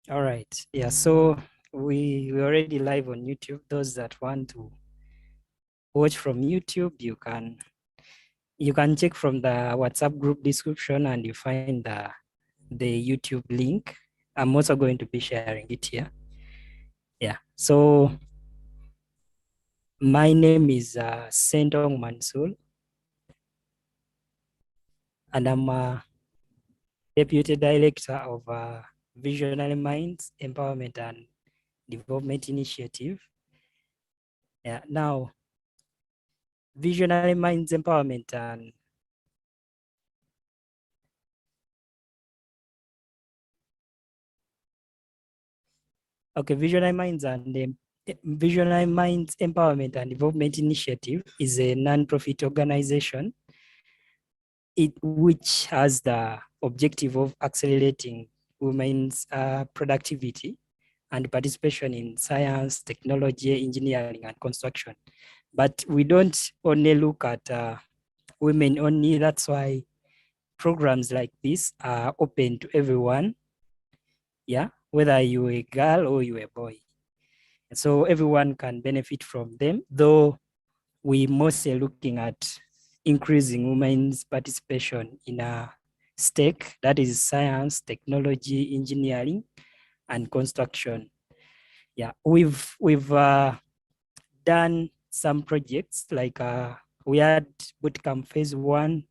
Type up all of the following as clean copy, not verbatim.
All right. Yeah. So we're already live on YouTube. Those that want to watch from YouTube, you can check from the WhatsApp group description and you find the YouTube link. I'm also going to be sharing it here. Yeah. So my name is Sentong Mansul, and I'm a Deputy Director of Visionary Minds Empowerment and Development Initiative. Yeah. Now, Visionary Minds Empowerment and Visionary Minds Empowerment and Development Initiative is a non-profit organization which has the objective of accelerating women's productivity and participation in science, technology, engineering, and construction. But we don't only look at women only. That's why programs like this are open to everyone. Yeah, whether you're a girl or you're a boy. So everyone can benefit from them, though we mostly looking at increasing women's participation in a stake, that is science, technology, engineering, and construction. Yeah, we've done some projects like we had Bootcamp phase 1,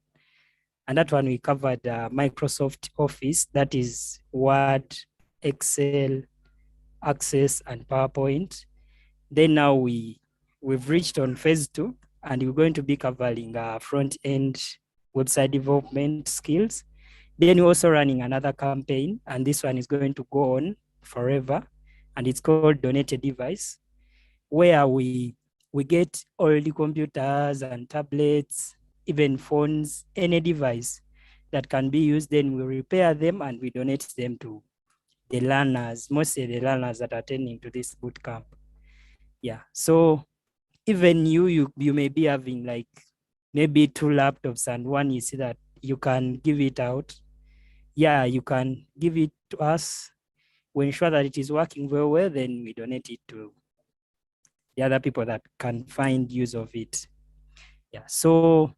and that one we covered Microsoft Office, that is Word, Excel, Access, and PowerPoint. Then now we've reached on phase 2, and we're going to be covering front end website development skills. Then we're also running another campaign, and this one is going to go on forever, and it's called Donated Device, where we get all the computers and tablets, even phones, any device that can be used. Then we repair them and we donate them to the learners, mostly the learners that are attending to this bootcamp. Yeah. So even you may be having like maybe 2 laptops and one you see that you can give it out. Yeah, you can give it to us. We ensure that it is working very well, then we donate it to the other people that can find use of it. Yeah. So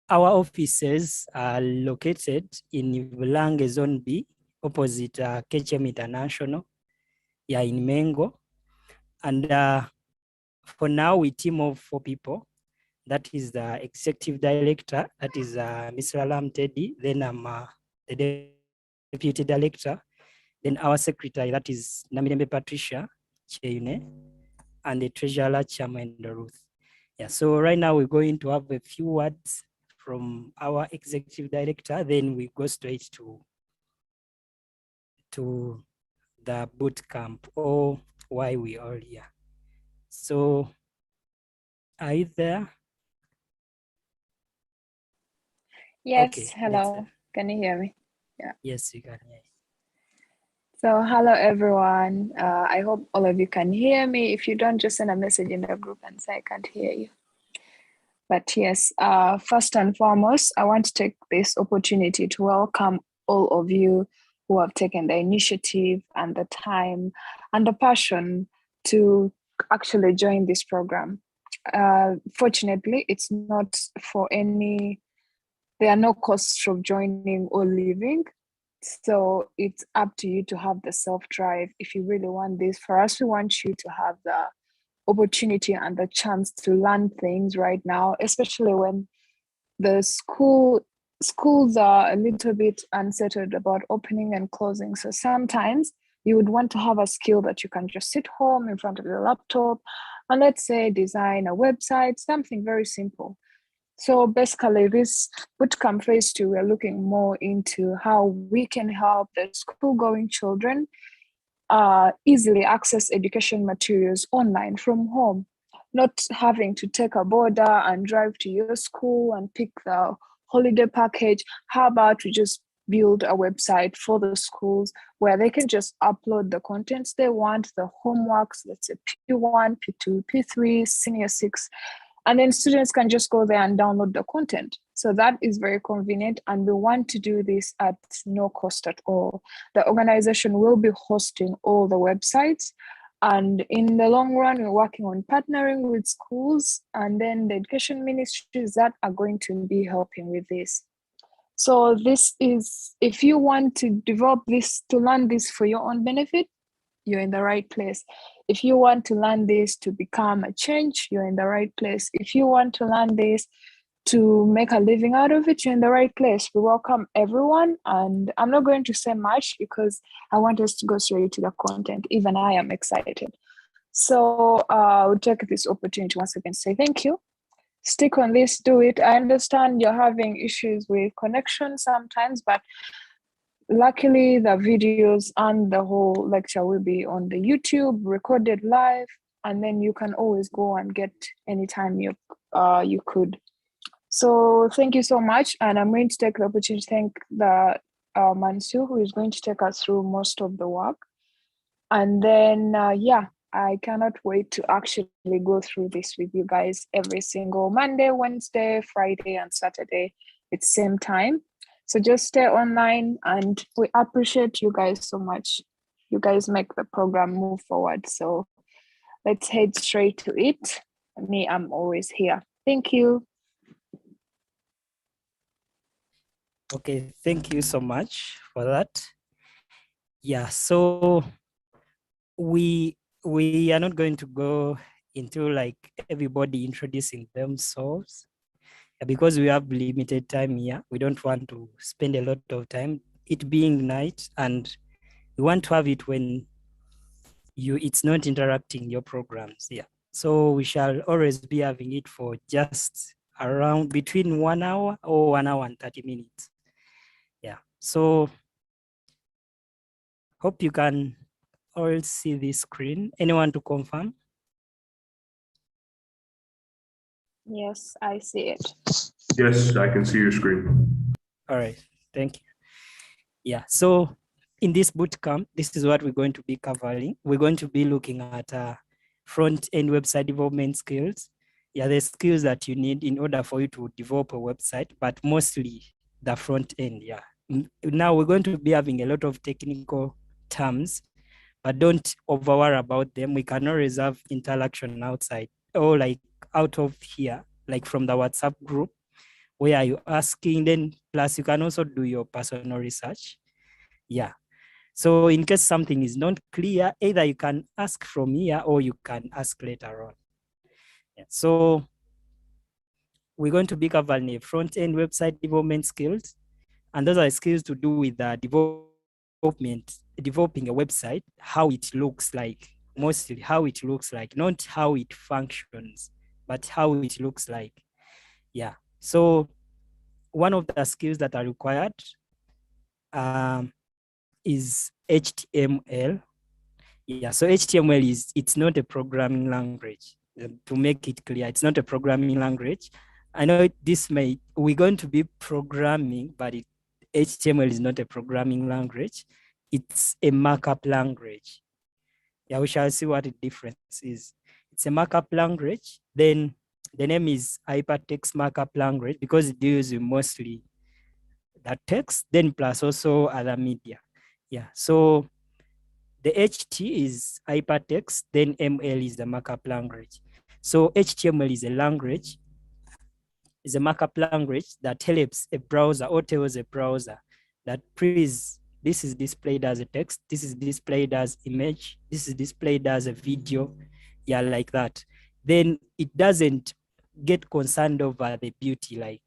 our offices are located in Vulange Zone B, opposite KCM International. Yeah, in Mengo. And for now, we team of 4 people. That is the executive director, that is Mr. Alam Teddy. Then I'm the deputy director. Then our secretary, that is Namirembe Patricia Cheune, and the treasurer, Chairman Ruth. Yeah, so right now we're going to have a few words from our executive director, then we go straight to the boot camp or why we are here. So are you there? Yes, Okay, hello. Can you hear me? Yeah. Yes, we can hear you. So hello everyone. I hope all of you can hear me. If you don't, just send a message in the group and say I can't hear you. But yes, first and foremost, I want to take this opportunity to welcome all of you who have taken the initiative and the time and the passion to actually join this program. Fortunately, it's not for any, there are no costs of joining or leaving. So it's up to you to have the self-drive if you really want this. For us, we want you to have the opportunity and the chance to learn things right now, especially when the schools are a little bit unsettled about opening and closing. So sometimes you would want to have a skill that you can just sit home in front of your laptop and let's say design a website, something very simple. So basically, this bootcamp phase 2, we're looking more into how we can help the school-going children easily access education materials online from home, not having to take a border and drive to your school and pick the holiday package. How about we just build a website for the schools where they can just upload the contents they want, the homeworks, let's say P1, P2, P3, Senior 6, And then students can just go there and download the content. So that is very convenient. And we want to do this at no cost at all. The organization will be hosting all the websites. And in the long run, we're working on partnering with schools and then the education ministries that are going to be helping with this. So this is, if you want to develop this, to learn this for your own benefit, you're in the right place. If you want to learn this to become a change, you're in the right place. If you want to learn this to make a living out of it, you're in the right place. We welcome everyone. And I'm not going to say much because I want us to go straight to the content. Even I am excited. So I'll take this opportunity once again to say thank you. Stick on this, do it. I understand you're having issues with connection sometimes, but luckily the videos and the whole lecture will be on the YouTube recorded live, and then you can always go and get anytime you could. So thank you so much, and I'm going to take the opportunity to thank the Mansu, who is going to take us through most of the work. And then I cannot wait to actually go through this with you guys every single Monday, Wednesday, Friday, and Saturday at the same time. So just stay online, and we appreciate you guys so much. You guys make the program move forward. So let's head straight to it. Me, I'm always here. Thank you. Okay, thank you so much for that. Yeah, so we are not going to go into like everybody introducing themselves, because we have limited time here. We don't want to spend a lot of time, it being night, and we want to have it when it's not interrupting your programs. Yeah, so we shall always be having it for just around between 1 hour or 1 hour and 30 minutes. Yeah, so hope you can all see this screen. Anyone to confirm? Yes, I see it. Yes, I can see your screen. All right, thank you. Yeah, so in this bootcamp, this is what we're going to be covering. We're going to be looking at front-end website development skills. Yeah, the skills that you need in order for you to develop a website, but mostly the front end. Yeah. Now we're going to be having a lot of technical terms, but don't overworry about them. We cannot reserve interaction outside or like out of here, like from the WhatsApp group, where you're asking, then plus you can also do your personal research. Yeah. So in case something is not clear, either you can ask from here or you can ask later on. Yeah. So we're going to be covering a front-end website development skills. And those are skills to do with the developing a website, how it looks like, mostly how it looks like, not how it functions, but how it looks like. Yeah. So one of the skills that are required is HTML. Yeah, so HTML it's not a programming language. To make it clear, it's not a programming language. I know we're going to be programming, but HTML is not a programming language. It's a markup language. Yeah, we shall see what the difference is. It's a markup language. Then the name is Ipatex markup language because it deals with mostly that text, then plus also other media. Yeah, so the HT is hypertext, then ML is the markup language. So HTML is a markup language that helps a browser or tells a browser that please, this is displayed as a text, this is displayed as image, this is displayed as a video, yeah, like that. Then it doesn't get concerned over the beauty, like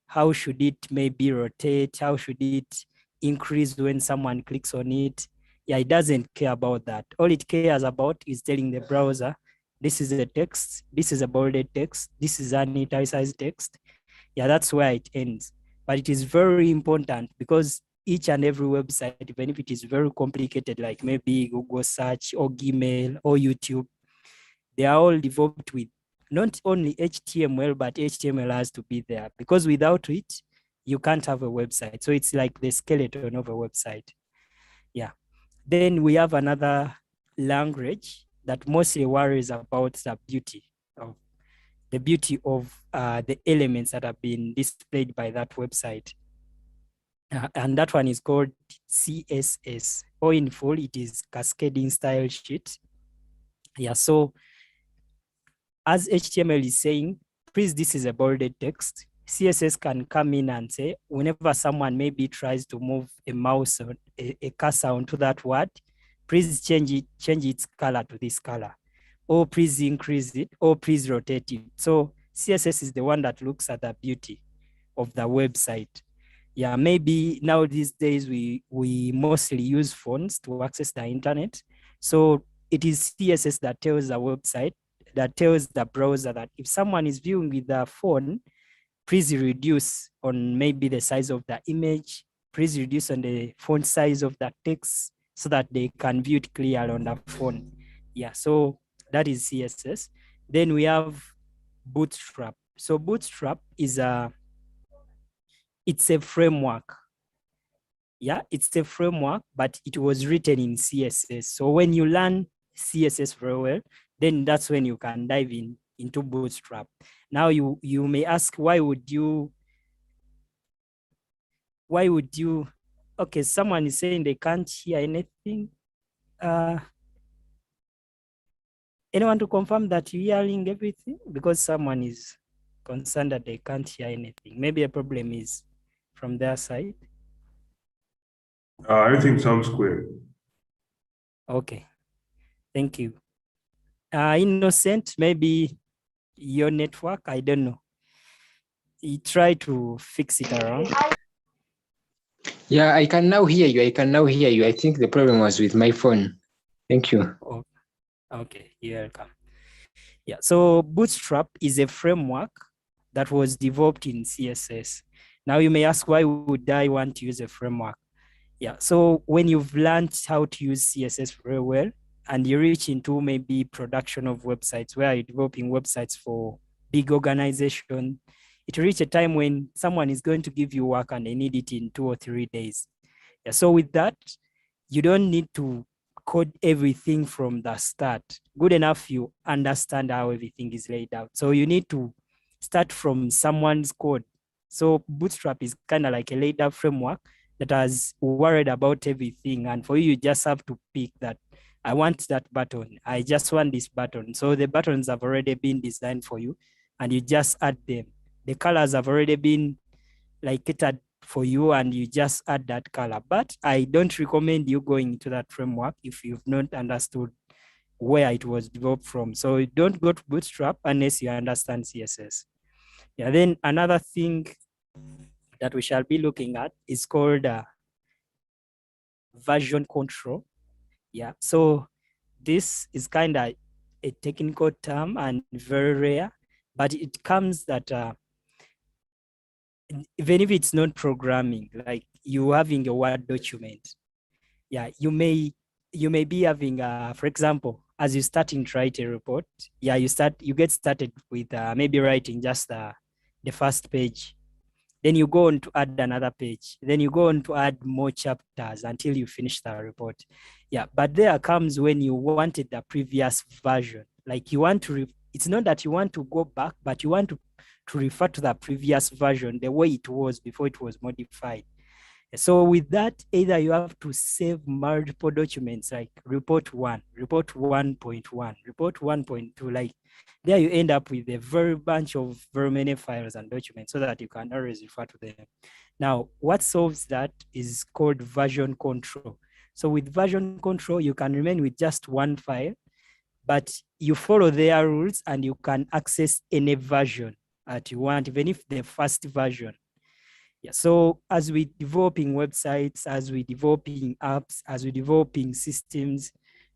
how should it maybe rotate, how should it increase when someone clicks on it. Yeah, it doesn't care about that. All it cares about is telling the browser, this is a text, this is a bolded text, this is an italicized text. Yeah, that's where it ends. But it is very important because each and every website, even if it is very complicated, like maybe Google search or Gmail or YouTube, they are all developed with not only HTML, but HTML has to be there because without it, you can't have a website. So it's like the skeleton of a website. Yeah. Then we have another language that mostly worries about the beauty of the beauty of the elements that have been displayed by that website. And that one is called CSS, or in full, it is cascading style sheet. Yeah, so as HTML is saying, please, this is a bolded text. CSS can come in and say, whenever someone maybe tries to move a mouse or a cursor onto that word, please change its color to this color, or please increase it, or please rotate it. So CSS is the one that looks at the beauty of the website. Yeah, maybe now these days we mostly use phones to access the internet. So it is CSS that tells the website, that tells the browser that if someone is viewing with the phone, please reduce on maybe the size of the image, please reduce on the font size of the text so that they can view it clear on the phone. Yeah, so that is CSS. Then we have Bootstrap. So Bootstrap is it's a framework. Yeah, it's a framework, but it was written in CSS. So when you learn CSS very well, then that's when you can dive into Bootstrap. Now you may ask, why would you, okay, someone is saying they can't hear anything. Anyone to confirm that you're hearing everything? Because someone is concerned that they can't hear anything. Maybe a problem is from their side. Everything sounds clear. Okay, thank you. Innocent, maybe your network, I don't know. You try to fix it around. Yeah, I can now hear you. I think the problem was with my phone. Thank you. Oh, okay, you're welcome. Yeah, so Bootstrap is a framework that was developed in CSS. Now you may ask, why would I want to use a framework? Yeah, so when you've learned how to use CSS very well, and you reach into maybe production of websites, where you're developing websites for big organization, it reach a time when someone is going to give you work and they need it in 2 or 3 days. Yeah, so with that, you don't need to code everything from the start. Good enough you understand how everything is laid out. So you need to start from someone's code. So Bootstrap is kind of like a laid out framework that has worried about everything. And for you, you just have to pick that. I want that button. I just want this button. So the buttons have already been designed for you and you just add them. The colors have already been like catered for you and you just add that color. But I don't recommend you going to that framework if you've not understood where it was developed from. So don't go to Bootstrap unless you understand CSS. Yeah, then another thing that we shall be looking at is called version control. Yeah, so this is kind of a technical term and very rare, but it comes that even if it's not programming, like you having a Word document, yeah, you may be having, for example, as you starting to write a report, yeah, you get started with maybe writing just the first page. Then you go on to add another page. Then you go on to add more chapters until you finish the report. Yeah, but there comes when you wanted the previous version. Like you want to, it's not that you want to go back, but you want to refer to the previous version, the way it was before it was modified. So with that, either you have to save multiple documents like report 1, report 1.1, report 1.2, like there you end up with a very many files and documents so that you can always refer to them. Now, what solves that is called version control. So with version control, you can remain with just one file, but you follow their rules and you can access any version that you want, even if the first version. Yeah, so as we developing websites, as we developing apps, as we developing systems,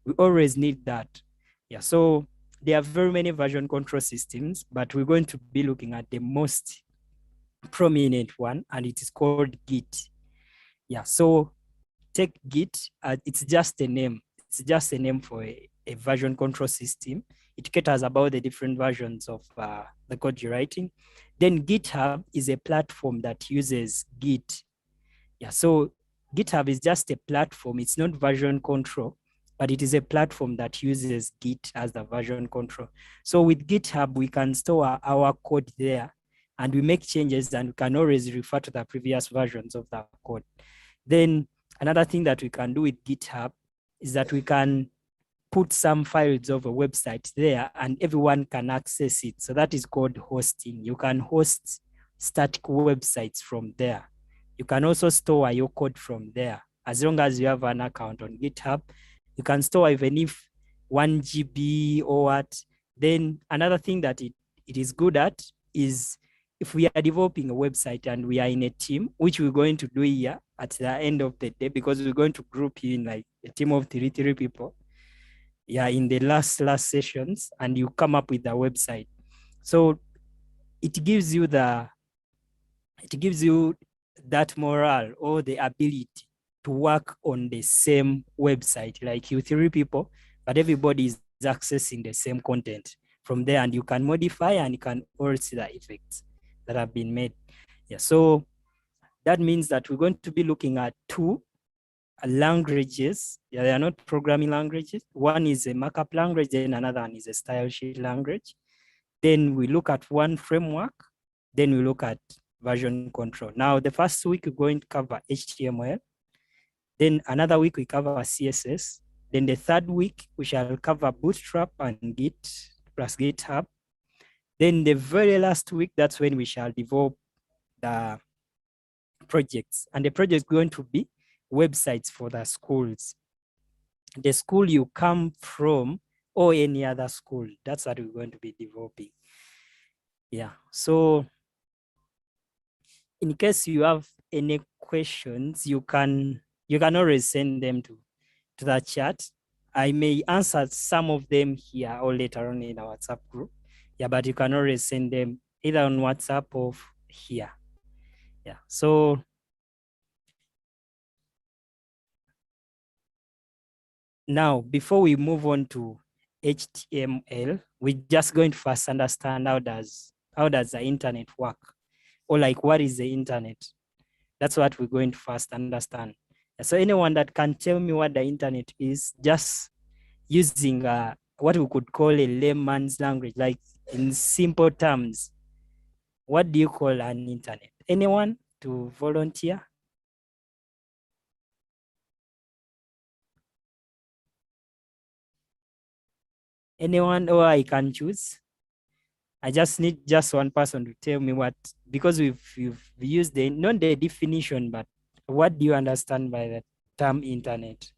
we always need that. Yeah, so there are very many version control systems, but we're going to be looking at the most prominent one, and it is called Git. Yeah, so take Git, it's just a name. It's just a name for a version control system. It caters about the different versions of the code you're writing. Then GitHub is a platform that uses Git. Yeah, so GitHub is just a platform. It's not version control. but it is a platform that uses Git as the version control. So with GitHub, we can store our code there and we make changes, and we can always refer to the previous versions of the code. Then another thing that we can do with GitHub is that we can put some files of a website there and everyone can access it. So that is called hosting. You can host static websites from there. You can also store your code from there. As long as you have an account on GitHub, you can store even if 1 GB or what. Then another thing that it is good at is if we are developing a website and we are in a team, which we're going to do here at the end of the day, because we're going to group you in like a team of three people. Yeah, in the last sessions, and you come up with a website. So it gives you that morale or the ability to work on the same website, like you 3 people, but everybody is accessing the same content from there, and you can modify and you can all see the effects that have been made. Yeah, so that means that we're going to be looking at 2 languages. Yeah, they are not programming languages. One is a markup language, and another one is a style sheet language. Then we look at one framework, then we look at version control. Now, the first week, we're going to cover HTML. Then another week, we cover CSS. Then the third week, we shall cover Bootstrap and Git plus GitHub. Then the very last week, that's when we shall develop the projects. And the project is going to be websites for the schools. The school you come from or any other school, that's what we're going to be developing. Yeah, so in case you have any questions, you can always send them to the chat. I may answer some of them here or later on in our WhatsApp group. Yeah, but you can always send them either on WhatsApp or here. Yeah, so now, before we move on to HTML, we're just going to first understand how does the internet work, or like what is the internet? That's what we're going to first understand. So anyone that can tell me what the internet is, just using what we could call a layman's language, like in simple terms, what do you call an internet? Anyone to volunteer? Anyone, or I can choose? I just need just one person to tell me what, because we've used not the definition, but what do you understand by the term internet?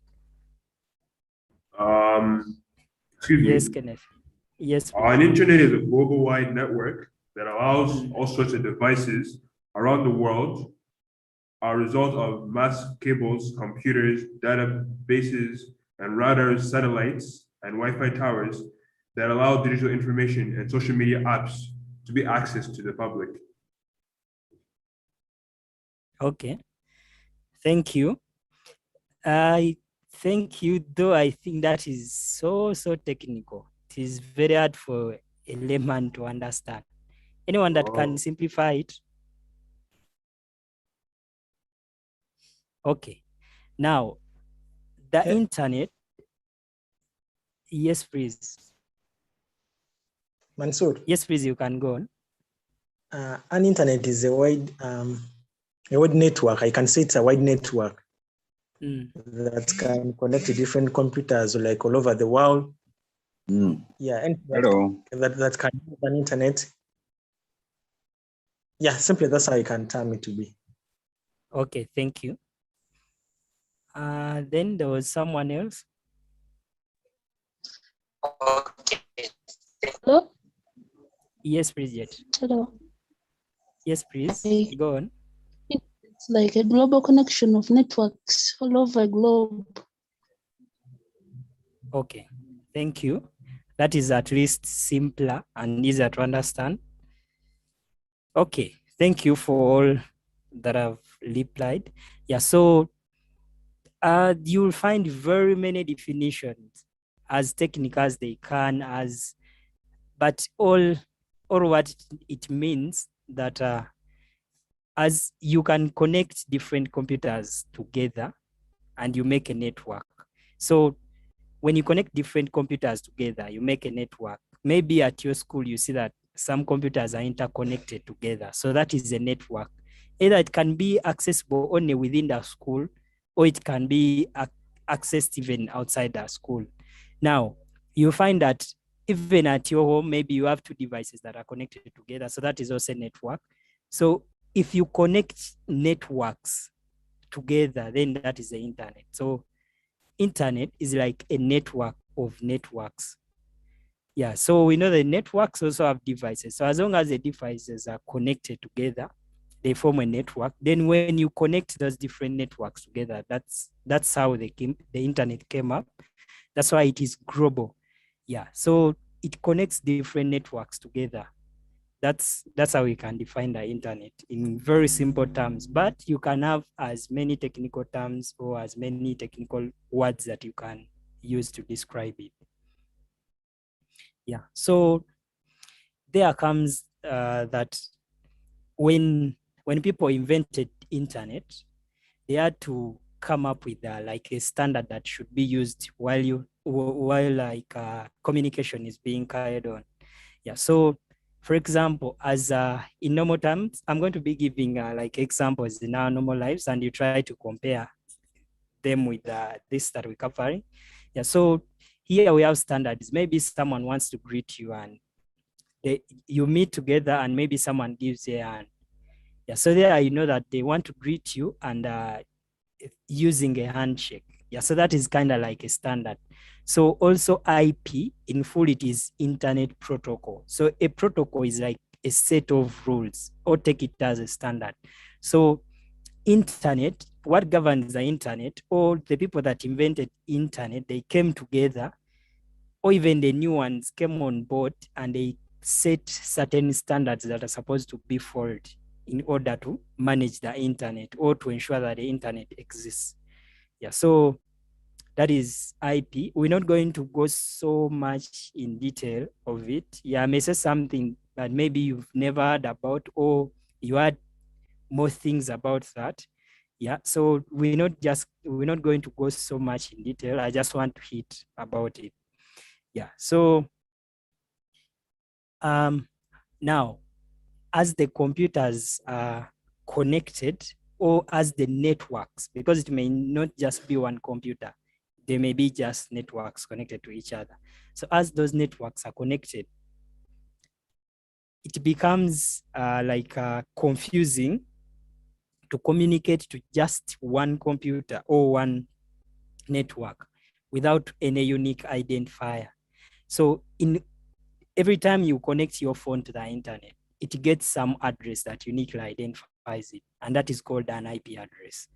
Excuse me. Yes, Kenneth. Yes, please. An internet is a global wide network that allows all sorts of devices around the world, a result of mass cables, computers, databases, and routers, satellites, and Wi-Fi towers that allow digital information and social media apps to be accessed to the public. Okay. Thank you. I thank you, though I think that is so technical. It is very hard for a layman to understand. Anyone that can simplify it? Okay. Now, the internet. Yes, please. Mansoor. Yes, please, you can go on. An internet is a wide network. I can say it's a wide network that can connect to different computers like all over the world. Yeah, and hello. That can use an internet. Yeah, simply that's how I can term it to be. Okay, thank you. Then there was someone else. Okay. Hello? Yes, please, yet. Hello. Yes, please. Go on. It's like a global connection of networks all over the globe. Okay, thank you. That is at least simpler and easier to understand. Okay, thank you for all that have replied. Yeah, so you'll find very many definitions, as technical as they can, but all what it means that as you can connect different computers together and you make a network. So when you connect different computers together, you make a network. Maybe at your school, you see that some computers are interconnected together. So that is a network. Either it can be accessible only within the school, or it can be accessed even outside the school. Now, you find that even at your home, maybe you have two devices that are connected together. So that is also a network. So if you connect networks together, then that is the internet. So internet is like a network of networks. Yeah, so we know the networks also have devices. So as long as the devices are connected together, they form a network. Then when you connect those different networks together, that's how the internet came up. That's why it is global. Yeah, so it connects different networks together. That's how we can define the internet in very simple terms, but you can have as many technical terms or as many technical words that you can use to describe it. Yeah, so there comes that when people invented internet, they had to come up with like a standard that should be used while communication is being carried on. Yeah, so for example, as in normal terms, I'm going to be giving like examples in our normal lives, and you try to compare them with this that we're covering. Yeah, so here we have standards. Maybe someone wants to greet you and you meet together, and maybe someone gives you a hand. Yeah, so there you know that they want to greet you and using a handshake. Yeah, so that is kind of like a standard. So also IP, in full, it is internet protocol. So a protocol is like a set of rules, or take it as a standard. So internet, what governs the internet, or the people that invented internet, they came together, or even the new ones came on board, and they set certain standards that are supposed to be followed in order to manage the internet, or to ensure that the internet exists. Yeah, so that is IP. We're not going to go so much in detail of it. Yeah, I may say something that maybe you've never heard about, or you had more things about that. Yeah, so we're not going to go so much in detail. I just want to hit about it. Yeah, so now, as the computers are connected, or as the networks, because it may not just be one computer, they may be just networks connected to each other. So as those networks are connected, it becomes confusing to communicate to just one computer or one network without any unique identifier. So every time you connect your phone to the internet, it gets some address that uniquely identifies it, and that is called an IP address.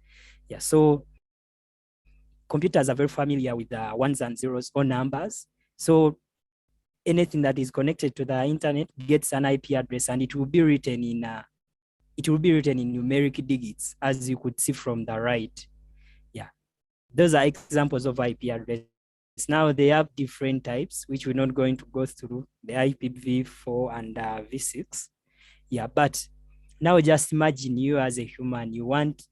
Yeah, so computers are very familiar with the ones and zeros or numbers. So anything that is connected to the internet gets an IP address, and it will be written in numeric digits, as you could see from the right. Yeah, those are examples of IP address. Now they have different types, which we're not going to go through, the IPv4 and V6. Yeah, but now just imagine you as a human, you want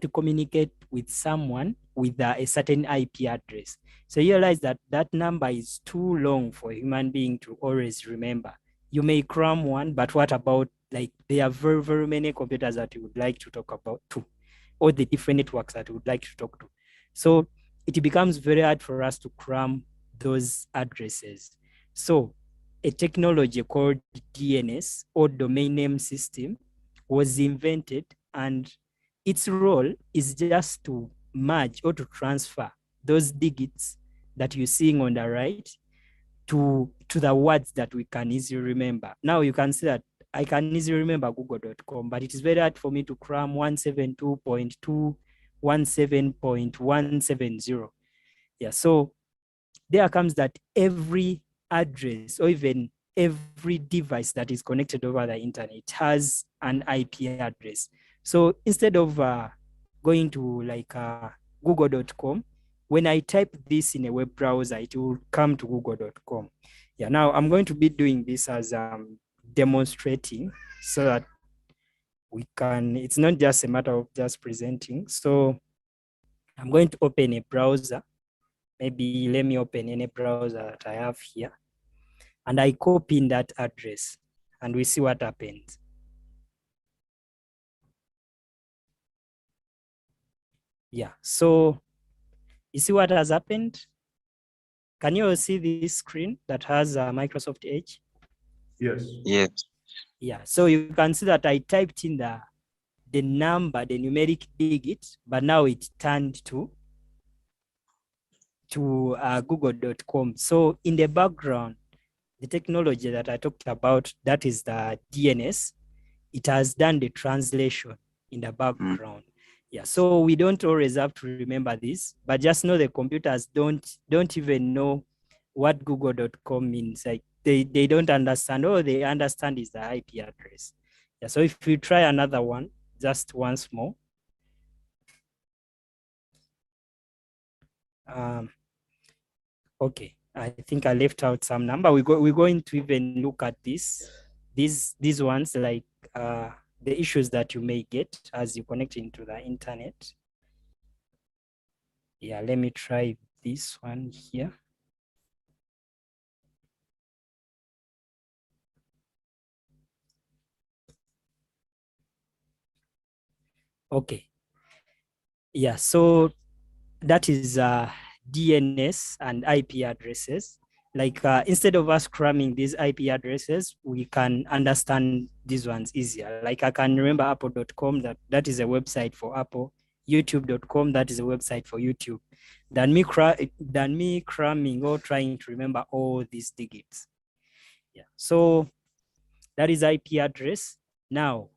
to communicate with someone with a certain IP address. So you realize that that number is too long for a human being to always remember. You may cram one, but what about, like, there are very, very many computers that you would like to talk about too, or the different networks that you would like to talk to. So it becomes very hard for us to cram those addresses. So a technology called DNS, or domain name system, was invented, and its role is just to merge or to transfer those digits that you're seeing on the right to the words that we can easily remember. Now you can see that I can easily remember google.com, but it is very hard for me to cram 172.217.170. Yeah, so there comes that every address, or even every device that is connected over the internet, has an IP address. So instead of going to google.com, when I type this in a web browser, it will come to google.com. Yeah, now I'm going to be doing this as demonstrating, so that we can, it's not just a matter of just presenting. So I'm going to open a browser. Maybe let me open any browser that I have here. And I copy in that address and we see what happens. Yeah, so you see what has happened? Can you all see this screen that has Microsoft Edge? Yes. Yes. Yeah, so you can see that I typed in the number, the numeric digit, but now it turned to google.com. So in the background, the technology that I talked about, that is the DNS, it has done the translation in the background. Yeah, so we don't always have to remember this, but just know the computers don't even know what google.com means. Like they don't understand. All they understand is the IP address. Yeah, so if we try another one, just once more. Okay, I think I left out some number. We're going to even look at these ones, like the issues that you may get as you connect into the internet. Yeah, let me try this one here. Okay. Yeah, so that is DNS and IP addresses. Like instead of us cramming these IP addresses, we can understand these ones easier. Like I can remember apple.com, that is a website for Apple. YouTube.com, that is a website for YouTube. Than me cramming or trying to remember all these digits. Yeah, so that is IP address. Now,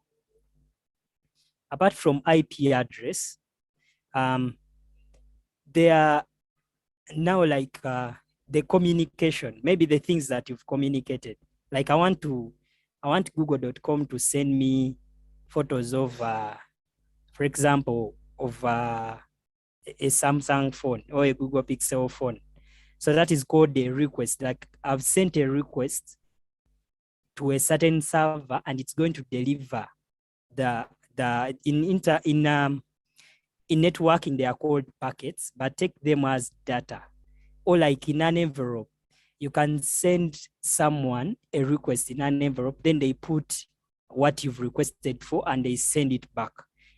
apart from IP address, there are now like the communication, maybe the things that you've communicated. Like I want google.com to send me photos of, for example, of a Samsung phone or a Google Pixel phone. So that is called a request. Like I've sent a request to a certain server and it's going to deliver in networking, they are called packets, but take them as data. Or like in an envelope, you can send someone a request in an envelope, then they put what you've requested for and they send it back.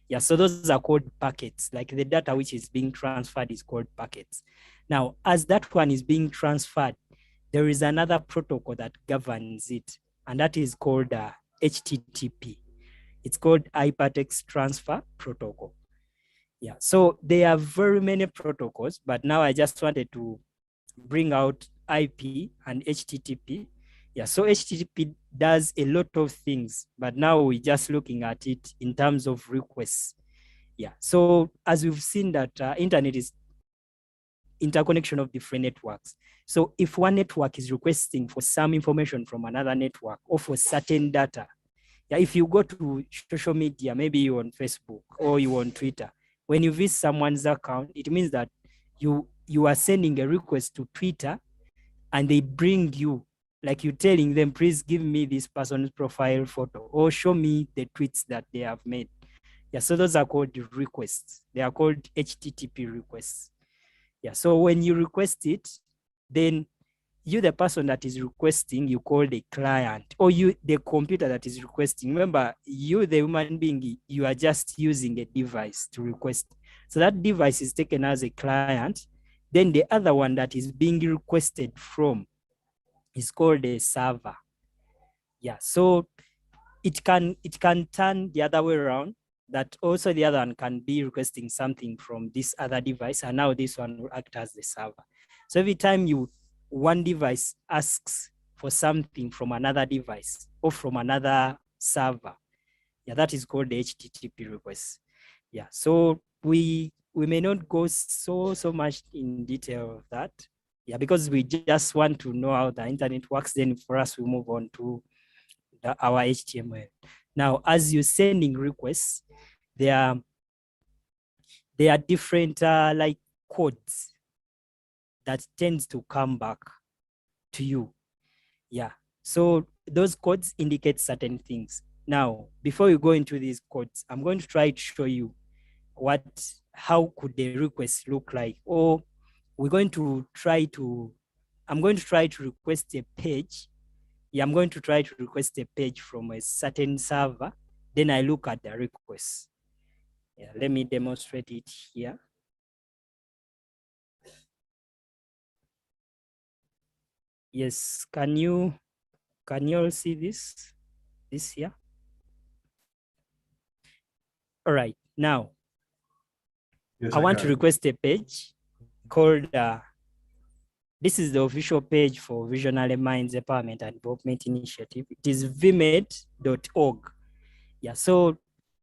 Yeah, so those are called packets. Like the data which is being transferred is called packets. Now, as that one is being transferred, there is another protocol that governs it, and that is called HTTP. It's called Ipatex Transfer Protocol. Yeah, so there are very many protocols, but now I just wanted to bring out IP and HTTP. Yeah, so HTTP does a lot of things, but now we're just looking at it in terms of requests. Yeah, so as we've seen that internet is interconnection of different networks. So if one network is requesting for some information from another network or for certain data, yeah, if you go to social media, maybe you're on Facebook or you're on Twitter, when you visit someone's account, it means that you are sending a request to Twitter and they bring you, like you're telling them, please give me this person's profile photo or show me the tweets that they have made. Yeah, so those are called requests. They are called HTTP requests. Yeah, so when you request it, then you, the person that is requesting, you call the client, or you, the computer that is requesting. Remember, you, the human being, you are just using a device to request. So that device is taken as a client. Then the other one that is being requested from is called a server. Yeah, so it can turn the other way around, that also the other one can be requesting something from this other device, and now this one will act as the server. So every time one device asks for something from another device or from another server, yeah, that is called the HTTP request. Yeah, so we may not go so much in detail of that. Yeah, because we just want to know how the internet works. Then for us, we move on to our HTML. Now, as you're sending requests, there are different like codes that tends to come back to you. Yeah, so those codes indicate certain things. Now, before you go into these codes, I'm going to try to show you how could the request look like, or I'm going to try to request a page. Yeah, I'm going to try to request a page from a certain server. Then I look at the request. Yeah, let me demonstrate it here. Yes, can you all see this here? All right, now Yes, I want to can. request a page called, this is the official page for Visionary Minds Empowerment and Development Initiative. It is vmed.org. Yeah, so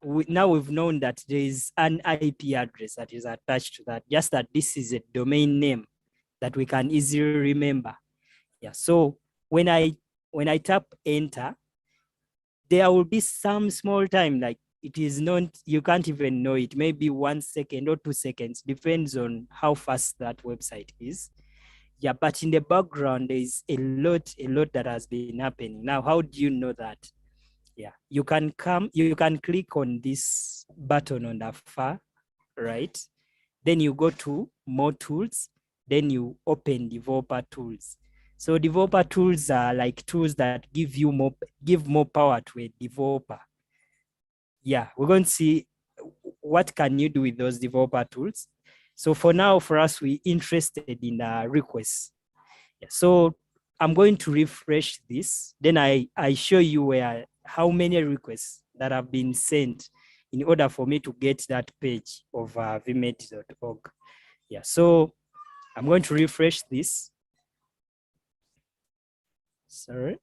now we've known that there is an IP address that is attached to that, just that this is a domain name that we can easily remember. Yeah, so when I tap enter, there will be some small time, like it is not, you can't even know it, maybe 1 second or 2 seconds, depends on how fast that website is. Yeah, but in the background, there is a lot that has been happening. Now, how do you know that? Yeah, you can click on this button on the far right. Then you go to more tools, then you open developer tools. So developer tools are like tools that give more power to a developer. Yeah, we're going to see what can you do with those developer tools. So for now, for us, we're interested in requests. Yeah, so I'm going to refresh this. Then I show you how many requests that have been sent in order for me to get that page of vmedi.org. Yeah, so I'm going to refresh this. Sorry,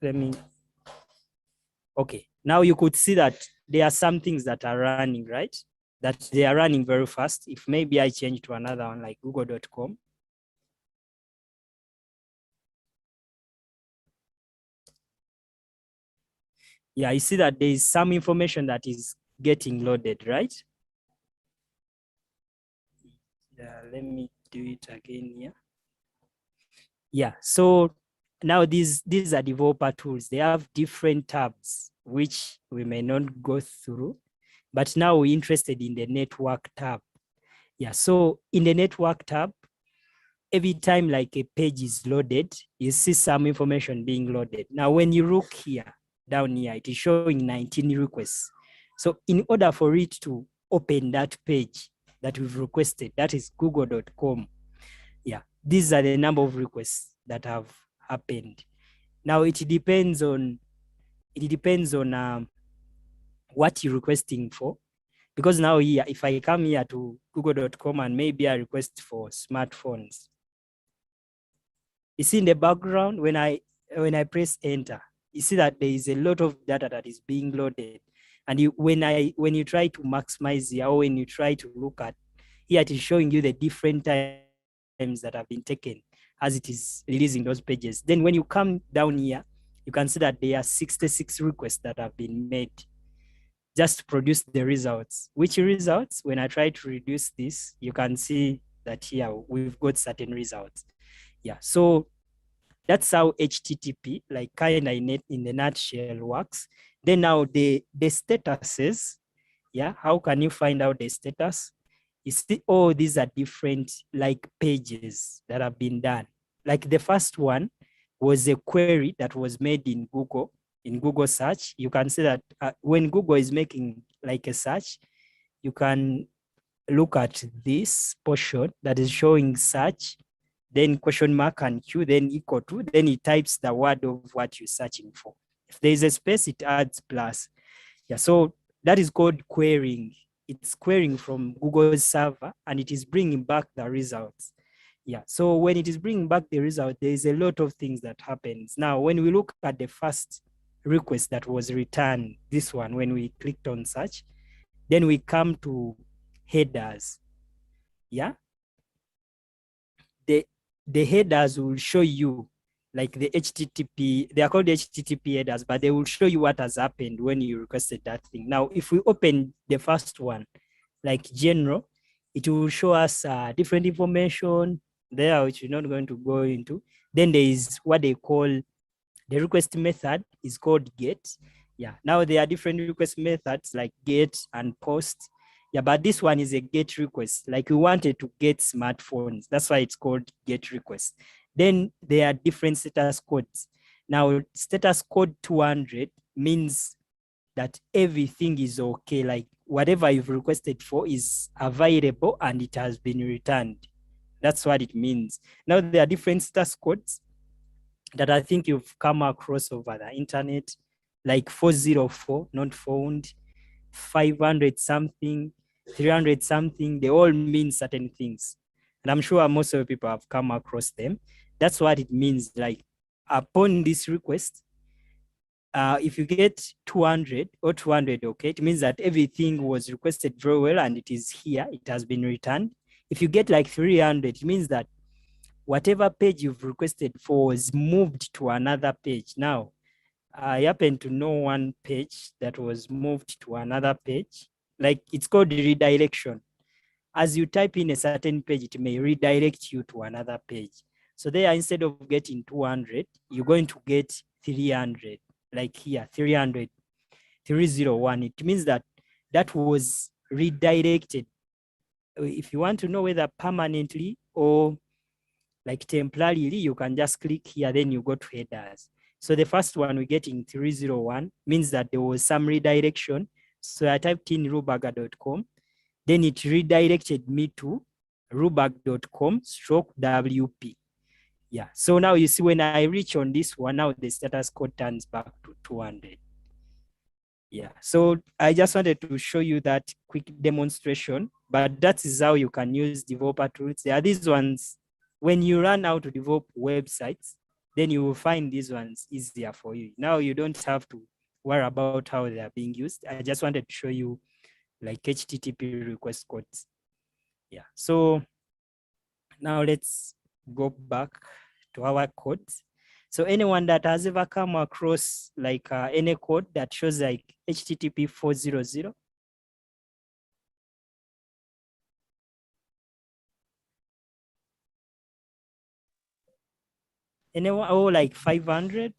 okay. Now you could see that there are some things that are running, right? That they are running very fast. If maybe I change to another one like google.com. Yeah, you see that there is some information that is getting loaded, right? Yeah, let me do it again here. Yeah, so now these are developer tools. They have different tabs, which we may not go through, but now we're interested in the network tab. Yeah, so in the network tab, every time like a page is loaded, you see some information being loaded. Now, when you look here, down here, it is showing 19 requests. So in order for it to open that page that we've requested, that is google.com. Yeah, these are the number of requests that have happened. Now it depends on what you're requesting for, because now here, if I come here to google.com and maybe I request for smartphones, you see in the background when I press enter, you see that there is a lot of data that is being loaded, and when you try to maximize here, or when you try to look at here, it is showing you the different times that have been taken as it is releasing those pages. Then when you come down here, you can see that there are 66 requests that have been made just to produce the results. Which results? When I try to reduce this, you can see that here we've got certain results. Yeah, so that's how HTTP, like kind of in the nutshell, works. Then now the statuses, yeah, how can you find out the status? You see, oh, these are different like pages that have been done. Like the first one was a query that was made in Google search. You can see that when Google is making like a search, you can look at this portion that is showing search, then question mark and Q, then equal to, then it types the word of what you're searching for. If there is a space, it adds plus. Yeah, so that is called querying. It's querying from Google's server and it is bringing back the results. Yeah, so when it is bringing back the result, there is a lot of things that happens. Now, when we look at the first request that was returned, this one, when we clicked on search, then we come to headers. Yeah, the headers will show you like the HTTP, they are called HTTP headers, but they will show you what has happened when you requested that thing. Now, if we open the first one, like general, it will show us different information there, which we're not going to go into. Then there is what they call the request method is called get. Yeah, now there are different request methods like get and post. Yeah, but this one is a GET request. Like we wanted to get smartphones. That's why it's called GET request. Then there are different status codes. Now, status code 200 means that everything is okay. Like whatever you've requested for is available and it has been returned. That's what it means. Now, there are different status codes that I think you've come across over the internet, like 404, not found, 500 something, 300 something. They all mean certain things. And I'm sure most of the people have come across them. That's what it means. Like upon this request, if you get 200 or 200, okay, it means that everything was requested very well and it is here, it has been returned. If you get like 300, it means that whatever page you've requested for was moved to another page. Now, I happen to know one page that was moved to another page. Like it's called redirection. As you type in a certain page, it may redirect you to another page. So there, instead of getting 200, you're going to get 300. Like here, 300, 301. It means that that was redirected. If you want to know whether permanently or like temporarily, you can just click here, then you go to headers. So the first one we get in 301 means that there was some redirection. So I typed in rubaga.com, then it redirected me to rubag.com/WP. Yeah, so now you see when I reach on this one, now the status code turns back to 200. Yeah, so I just wanted to show you that quick demonstration, but that is how you can use developer tools. There are these ones, when you run out to develop websites, then you will find these ones easier for you. Now you don't have to worry about how they are being used. I just wanted to show you like HTTP request codes. Yeah, so now let's go back to our codes. So anyone that has ever come across like any code that shows like HTTP 400? Anyone? Oh, like 500?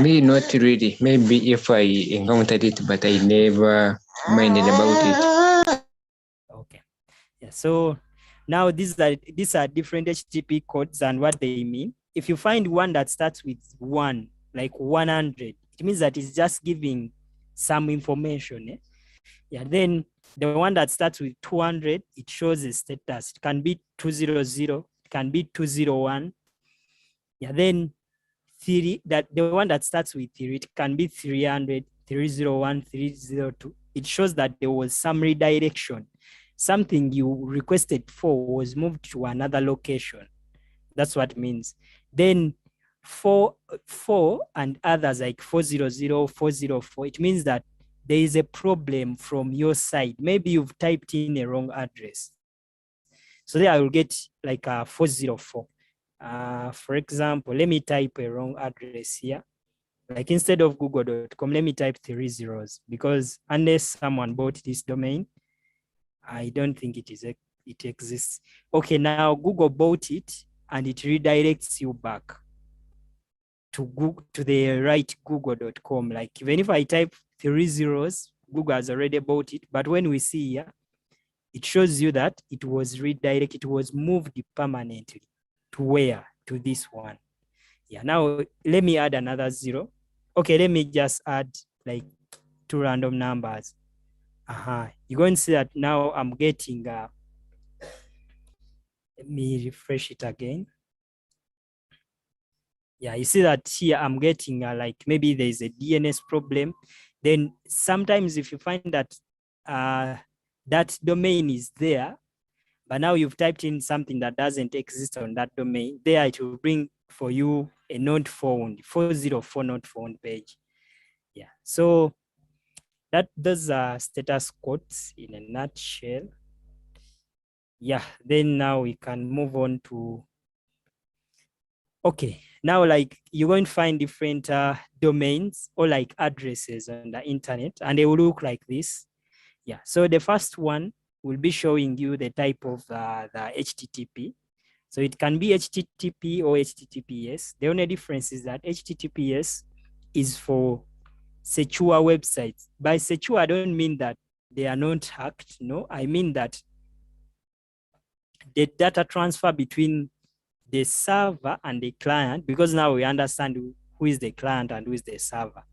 Me, not really. Maybe if I encountered it, but I never minded about it. Okay. Yeah. So now these are different HTTP codes and what they mean. If you find one that starts with 1, like 100, it means that it's just giving some information. Eh? Yeah. Then the one that starts with 200, it shows a status. It can be 200, it can be 201. Yeah. Then the one that starts with 3, it can be 300, 301, 302. It shows that there was some redirection. Something you requested for was moved to another location. That's what it means. Then 4 and others like 400, 404, it means that there is a problem from your side. Maybe you've typed in a wrong address. So there I will get like a 404. For example, let me type a wrong address here. Like instead of google.com, let me type 3 zeros, because unless someone bought this domain, I don't think it exists. Okay, now Google bought it and it redirects you back to Google, to the right google.com. Like even if I type 3 zeros, Google has already bought it. But when we see here, it shows you that it was redirected, it was moved permanently to where? To this one. Yeah, now let me add another 0. Okay, let me just add like 2 random numbers. You're going to see that now I'm getting, let me refresh it again. Yeah, you see that here I'm getting like maybe there's a DNS problem. Then sometimes if you find that that domain is there, but now you've typed in something that doesn't exist on that domain, there it will bring for you a not found, 404 not found page. Yeah, so those are status codes in a nutshell. Yeah, then now we can move on to, okay, now like you're going to find different domains or like addresses on the internet, and they will look like this. Yeah, so the first one will be showing you the type of the HTTP. So it can be HTTP or HTTPS. The only difference is that HTTPS is for secure websites. By secure, I don't mean that they are not hacked. No, I mean that the data transfer between the server and the client, because now we understand who is the client and who is the server,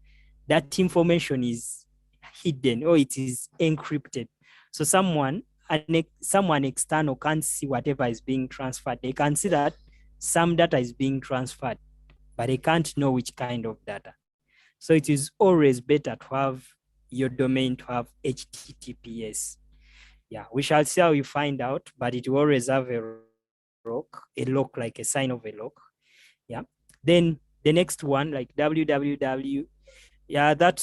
that information is hidden or it is encrypted. So someone external can't see whatever is being transferred. They can see that some data is being transferred, but they can't know which kind of data. So it is always better to have your domain to have HTTPS. Yeah, we shall see how you find out, but it will always have a lock, like a sign of a lock. Yeah. Then the next one, like www. Yeah, that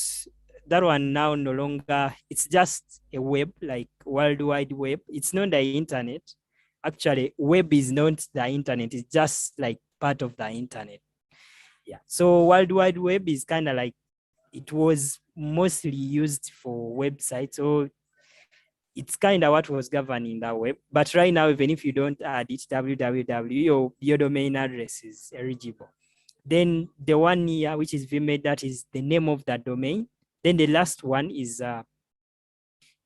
one now no longer, it's just a web, like World Wide Web. It's not the internet. Actually, web is not the internet. It's just like part of the internet. Yeah. So World Wide Web is kind of like, it was mostly used for websites. So it's kind of what was governing that web. But right now, even if you don't add it, www, your domain address is eligible. Then the one here, which is VMEDI, that is the name of that domain. Then the last one is the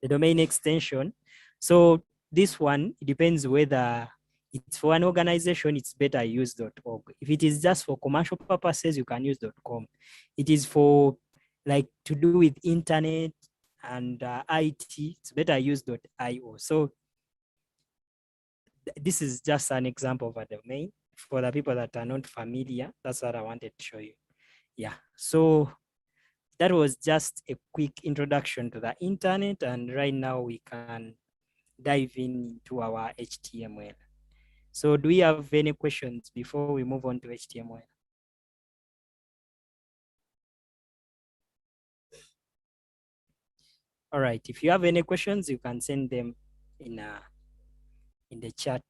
domain extension. So this one, it depends whether it's for an organization, it's better use .org. If it is just for commercial purposes, you can use .com. It is for like to do with internet and IT, it's better use .io. So this is just an example of a domain. For the people that are not familiar, that's what I wanted to show you. Yeah, so that was just a quick introduction to the internet, and right now we can dive into our HTML. So do we have any questions before we move on to HTML? All right, if you have any questions, you can send them in the chat.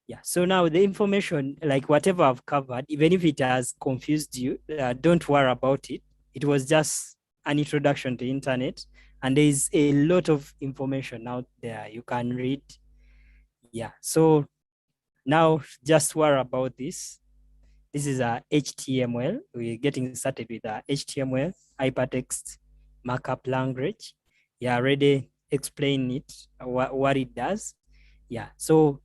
Yeah, so now the information, like whatever I've covered, even if it has confused you, don't worry about it. It was just an introduction to internet, and there's a lot of information out there you can read. Yeah, so now just worry about this. This is our HTML. We're getting started with our HTML, hypertext markup language. Yeah, I already explained it, what it does. Yeah, so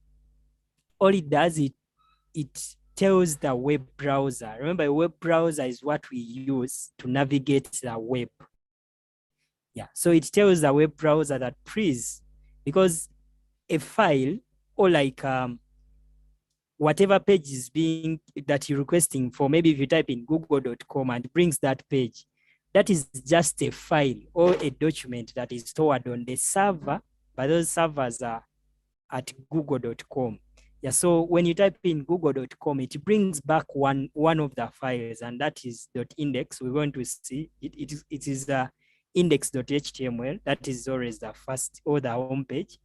all it does, it tells the web browser. Remember, a web browser is what we use to navigate the web. Yeah, so it tells the web browser that please, because a file or like whatever page is being that you're requesting for, maybe if you type in google.com and it brings that page, that is just a file or a document that is stored on the server, but those servers are at google.com. Yeah, so when you type in google.com, it brings back one of the files, and that is .index. We're going to see it is index.html. That is always the first or the home page.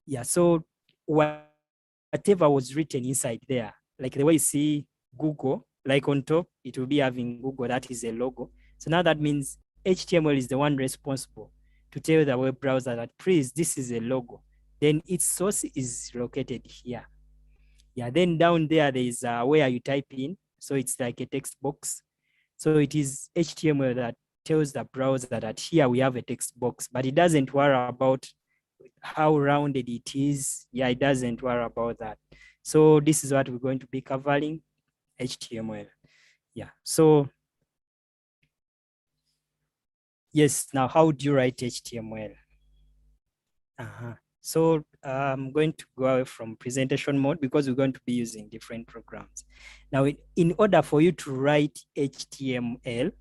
Yeah, so whatever was written inside there, like the way you see Google, like on top, it will be having Google, that is a logo. So now that means HTML is the one responsible to tell the web browser that please, this is a logo. Then its source is located here. Yeah, then down there is where you type in. So it's like a text box. So it is HTML that tells the browser that here we have a text box, but it doesn't worry about how rounded it is. Yeah, it doesn't worry about that. So this is what we're going to be covering, HTML. Yeah, so yes, now how do you write HTML? So I'm going to go away from presentation mode because we're going to be using different programs. Now, in order for you to write HTML,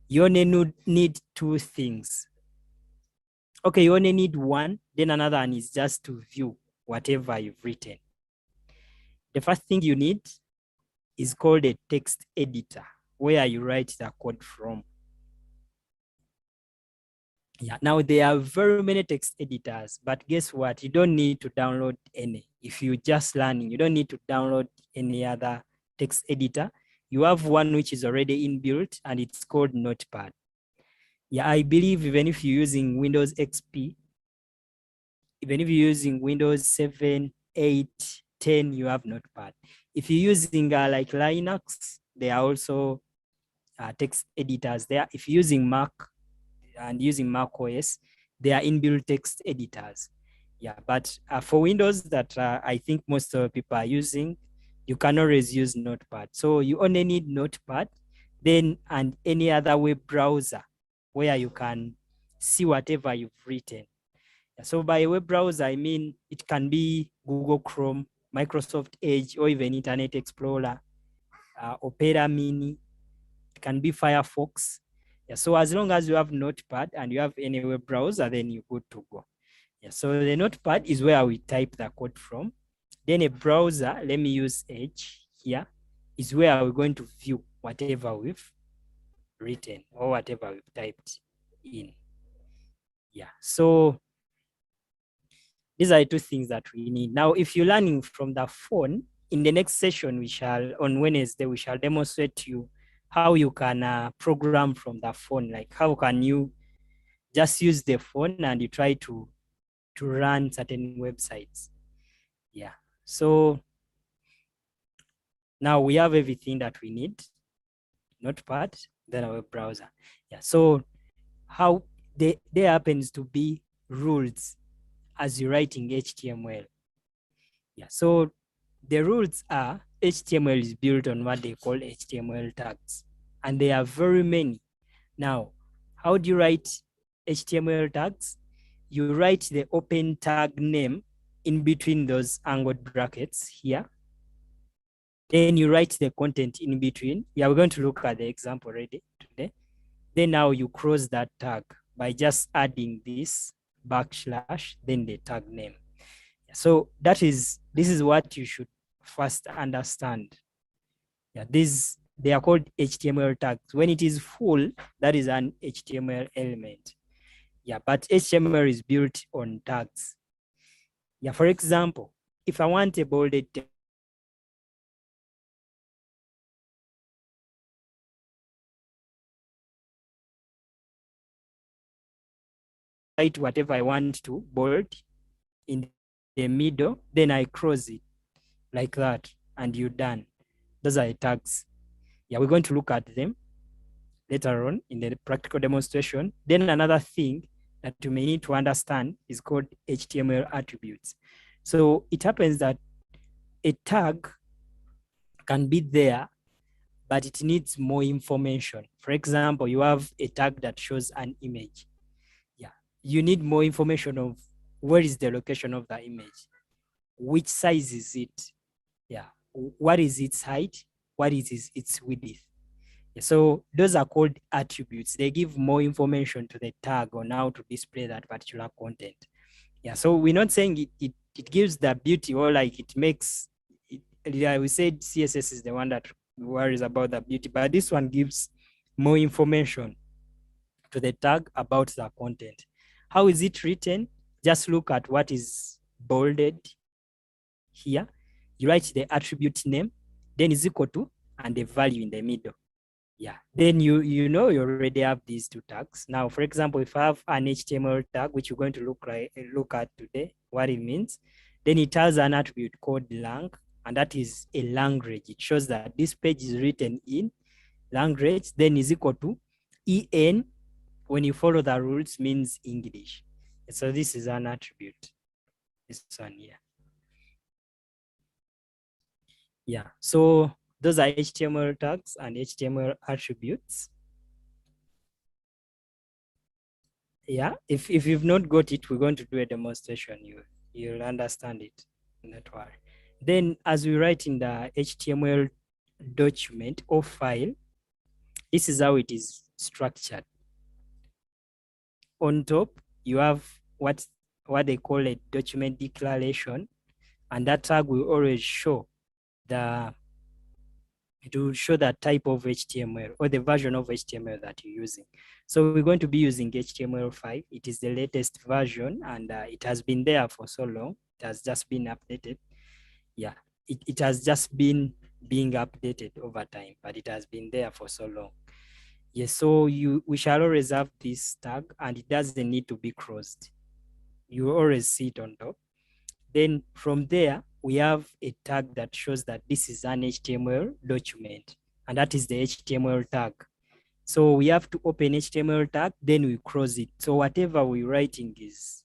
you only need two things. Okay, you only need one, then another one is just to view whatever you've written. The first thing you need is called a text editor, where you write the code from. Yeah, now there are very many text editors, but guess what? You don't need to download any. If you're just learning, you don't need to download any other text editor. You have one which is already inbuilt, and it's called Notepad. Yeah, I believe even if you're using Windows XP, even if you're using Windows 7, 8, 10, you have Notepad. If you're using like Linux, there are also text editors there. If you're using Mac and using Mac OS, they are inbuilt text editors. Yeah, but for Windows that I think most people are using, you can always use Notepad. So you only need Notepad, then and any other web browser where you can see whatever you've written. So by web browser, I mean it can be Google Chrome, Microsoft Edge, or even Internet Explorer, Opera Mini. It can be Firefox. Yeah, so as long as you have Notepad and you have any web browser, then you're good to go. Yeah, so the Notepad is where we type the code from. Then a browser, let me use Edge here, is where we're going to view whatever we've written or whatever we've typed in. Yeah, so these are the two things that we need. Now, if you're learning from the phone, in the next session, on Wednesday, we shall demonstrate to you how you can program from the phone. Like how can you just use the phone and you try to run certain websites. Yeah, so now we have everything that we need. Notepad, then our web browser. Yeah, so how there happens to be rules as you're writing HTML. Yeah, so the rules are HTML is built on what they call HTML tags, and there are very many. Now, how do you write HTML tags? You write the open tag name in between those angled brackets here. Then you write the content in between. Yeah, we're going to look at the example already today. Then now you cross that tag by just adding this backslash, then the tag name. So this is what you should first understand. Yeah, they are called HTML tags. When it is full, that is an HTML element. Yeah, but HTML is built on tags. Yeah, for example, if I want a bolded text, write whatever I want to bold in the middle, then I cross it like that, and you're done. Those are the tags. Yeah, we're going to look at them later on in the practical demonstration. Then another thing that you may need to understand is called HTML attributes. So it happens that a tag can be there, but it needs more information. For example, you have a tag that shows an image. Yeah, you need more information of where is the location of the image, which size is it, yeah, what is its height, what is its width. Yeah, so those are called attributes. They give more information to the tag on how to display that particular content. Yeah, so we're not saying it gives the beauty or like it makes it, yeah, we said CSS is the one that worries about the beauty, but this one gives more information to the tag about the content. How is it written? Just look at what is bolded here. You write the attribute name, then is equal to, and the value in the middle. Yeah, then you know you already have these two tags. Now, for example, if I have an HTML tag, which we're going to look at today, what it means, then it has an attribute called lang, and that is a language. It shows that this page is written in language, then is equal to en, when you follow the rules, means English. So this is an attribute, this one here. Yeah, so those are HTML tags and HTML attributes. Yeah, if you've not got it, we're going to do a demonstration. You'll understand it, not worry. Then as we write in the HTML document or file, this is how it is structured. On top, you have what they call a document declaration, and that tag will always show it will show the type of HTML or the version of HTML that you're using. So we're going to be using HTML5. It is the latest version, and it has been there for so long. It has just been updated. Yeah, it has just been being updated over time, but it has been there for so long. Yes, so we shall always have this tag, and it doesn't need to be crossed. You always see it on top. Then from there, we have a tag that shows that this is an HTML document, and that is the HTML tag. So we have to open HTML tag, then we close it. So whatever we're writing is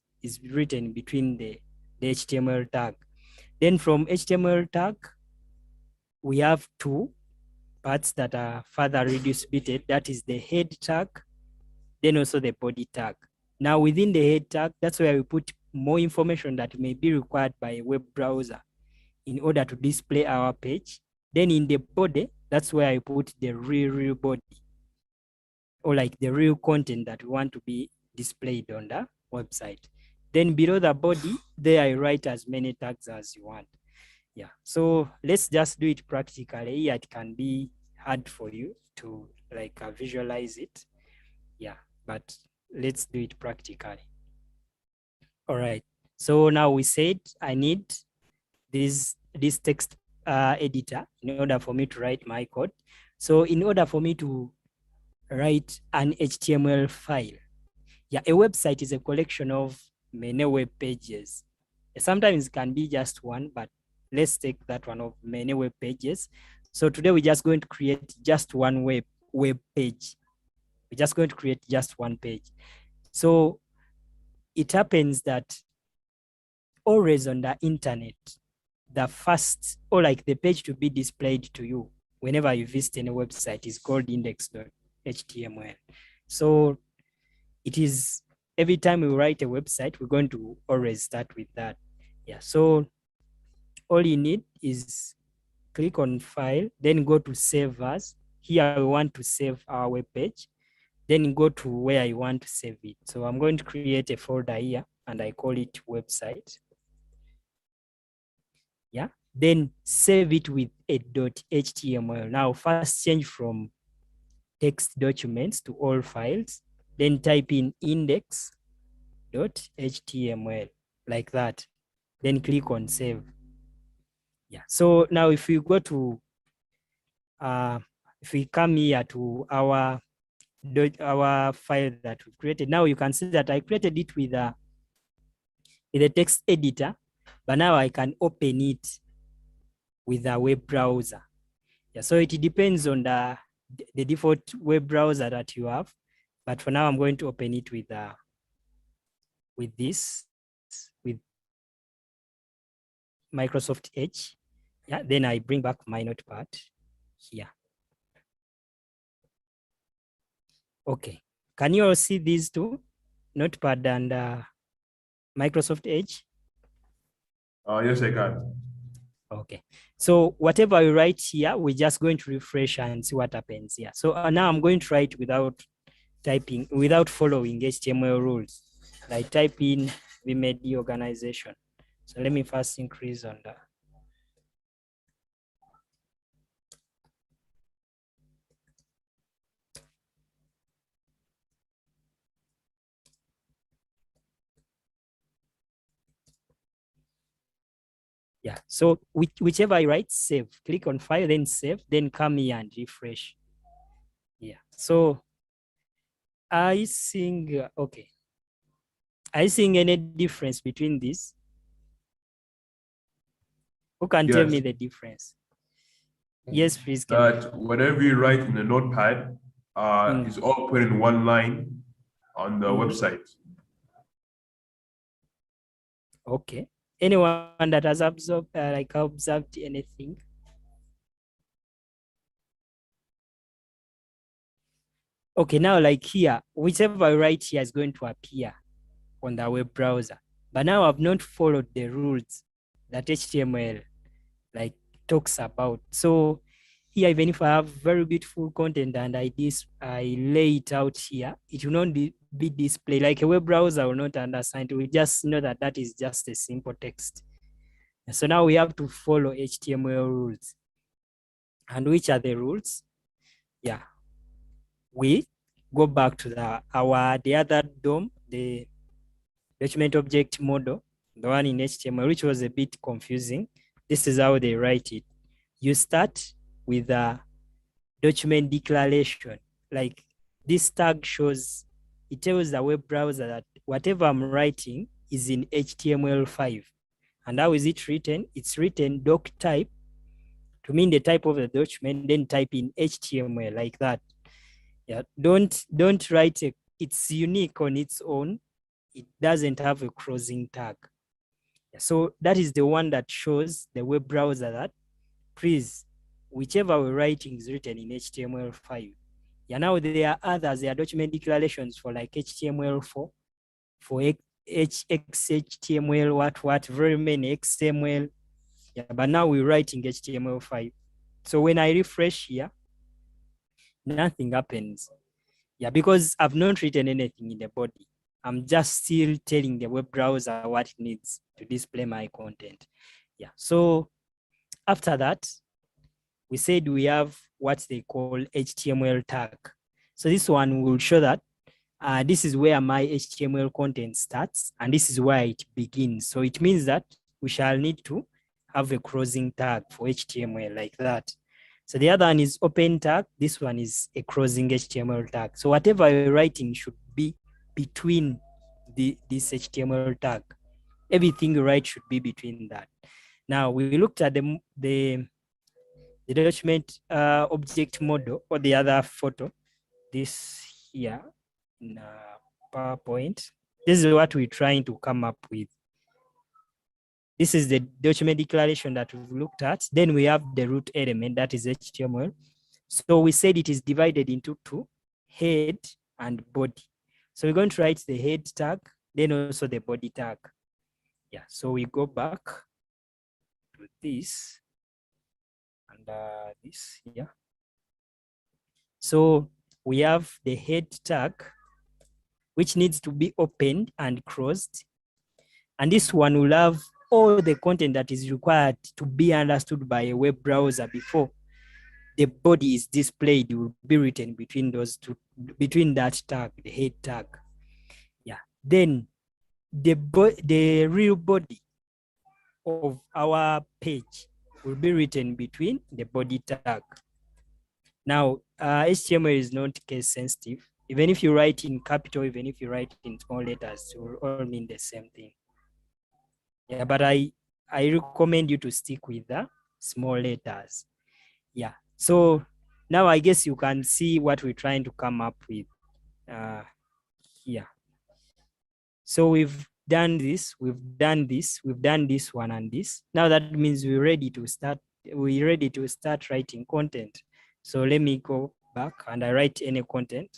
written between the HTML tag. Then from HTML tag, we have two parts that are further redistributed. That is the head tag, then also the body tag. Now within the head tag, that's where we put more information that may be required by a web browser in order to display our page. Then in the body, that's where I put the real body, or like the real content that we want to be displayed on the website. Then below the body, there I write as many tags as you want. Yeah, so let's just do it practically. Yeah, it can be hard for you to like visualize it. Yeah, but let's do it practically. All right, so now we said I need this text editor in order for me to write my code. So in order for me to write an HTML file, yeah, a website is a collection of many web pages. Sometimes it can be just one, but let's take that one of many web pages. So today we're just going to create just one web page. We're just going to create just one page. So it happens that always on the internet, the first, or like the page to be displayed to you whenever you visit any website is called index.html. So it is every time we write a website, we're going to always start with that. Yeah, so all you need is click on file, then go to save as. Here we want to save our web page, then go to where I want to save it. So I'm going to create a folder here and I call it website. Yeah, then save it with a .html. Now first change from text documents to all files, then type in index.html like that, then click on save. Yeah, so now if we go to if we come here to our file that we created, now you can see that I created it with a text editor, but now I can open it with a web browser. Yeah, so it depends on the default web browser that you have, but for now I'm going to open it with Microsoft Edge. Yeah, then I bring back my Notepad here. Okay, can you all see these two, Notepad and Microsoft Edge? Yes, I can. Okay, so whatever you write here, we're just going to refresh and see what happens here. So now I'm going to write without following HTML rules. I type in VMEDI organization. So let me first increase on that. Yeah, so whichever I write, save. Click on file, then save, then come here and refresh. Yeah, so I think, okay. Are you seeing any difference between these? Who can tell me the difference? Yes, please. That whatever you write in the Notepad is all put in one line on the website. Okay. Anyone that has observed anything? Okay, now like here, whichever I write here is going to appear on the web browser. But now I've not followed the rules that HTML like talks about. So here, even if I have very beautiful content and I lay it out here, it will not be displayed. Like a web browser will not understand. We just know that that is just a simple text. And so now we have to follow HTML rules. And which are the rules? Yeah, we go back to the other DOM, the document object model, the one in HTML, which was a bit confusing. This is how they write it. You start with a document declaration. Like this tag shows, it tells the web browser that whatever I'm writing is in HTML5. And how is it written? It's written doc type to mean the type of the document, then type in HTML like that. Yeah, don't write it's unique on its own. It doesn't have a closing tag. So that is the one that shows the web browser that, please, whichever we're writing is written in HTML5. Yeah, now there are others, there are document declarations for like HTML4, for XHTML, what, very many XML. Yeah, but now we're writing HTML5. So when I refresh here, nothing happens. Yeah, because I've not written anything in the body. I'm just still telling the web browser what it needs to display my content. Yeah, so after that, we said we have what they call HTML tag. So this one will show that this is where my HTML content starts and this is where it begins. So it means that we shall need to have a closing tag for HTML like that. So the other one is open tag. This one is a closing HTML tag. So whatever you're writing should be between this HTML tag. Everything you write should be between that. Now we looked at the document object model, or the other photo, this here in PowerPoint. This is what we're trying to come up with. This is the document declaration that we've looked at. Then we have the root element, that is HTML. So we said it is divided into two, head and body. So we're going to write the head tag, then also the body tag. Yeah, so we go back to this and this here. So we have the head tag, which needs to be opened and closed. And this one will have all the content that is required to be understood by a web browser before the body is displayed. It will be written between those two, between that tag, the head tag. Yeah. Then the real body of our page will be written between the body tag. Now, HTML is not case sensitive. Even if you write in capital, even if you write in small letters, it will all mean the same thing. Yeah, but I recommend you to stick with the small letters. Yeah, so now I guess you can see what we're trying to come up with here. So we've done this, we've done this, we've done this one and this. Now that means we're ready to start writing content. So let me go back and I write any content,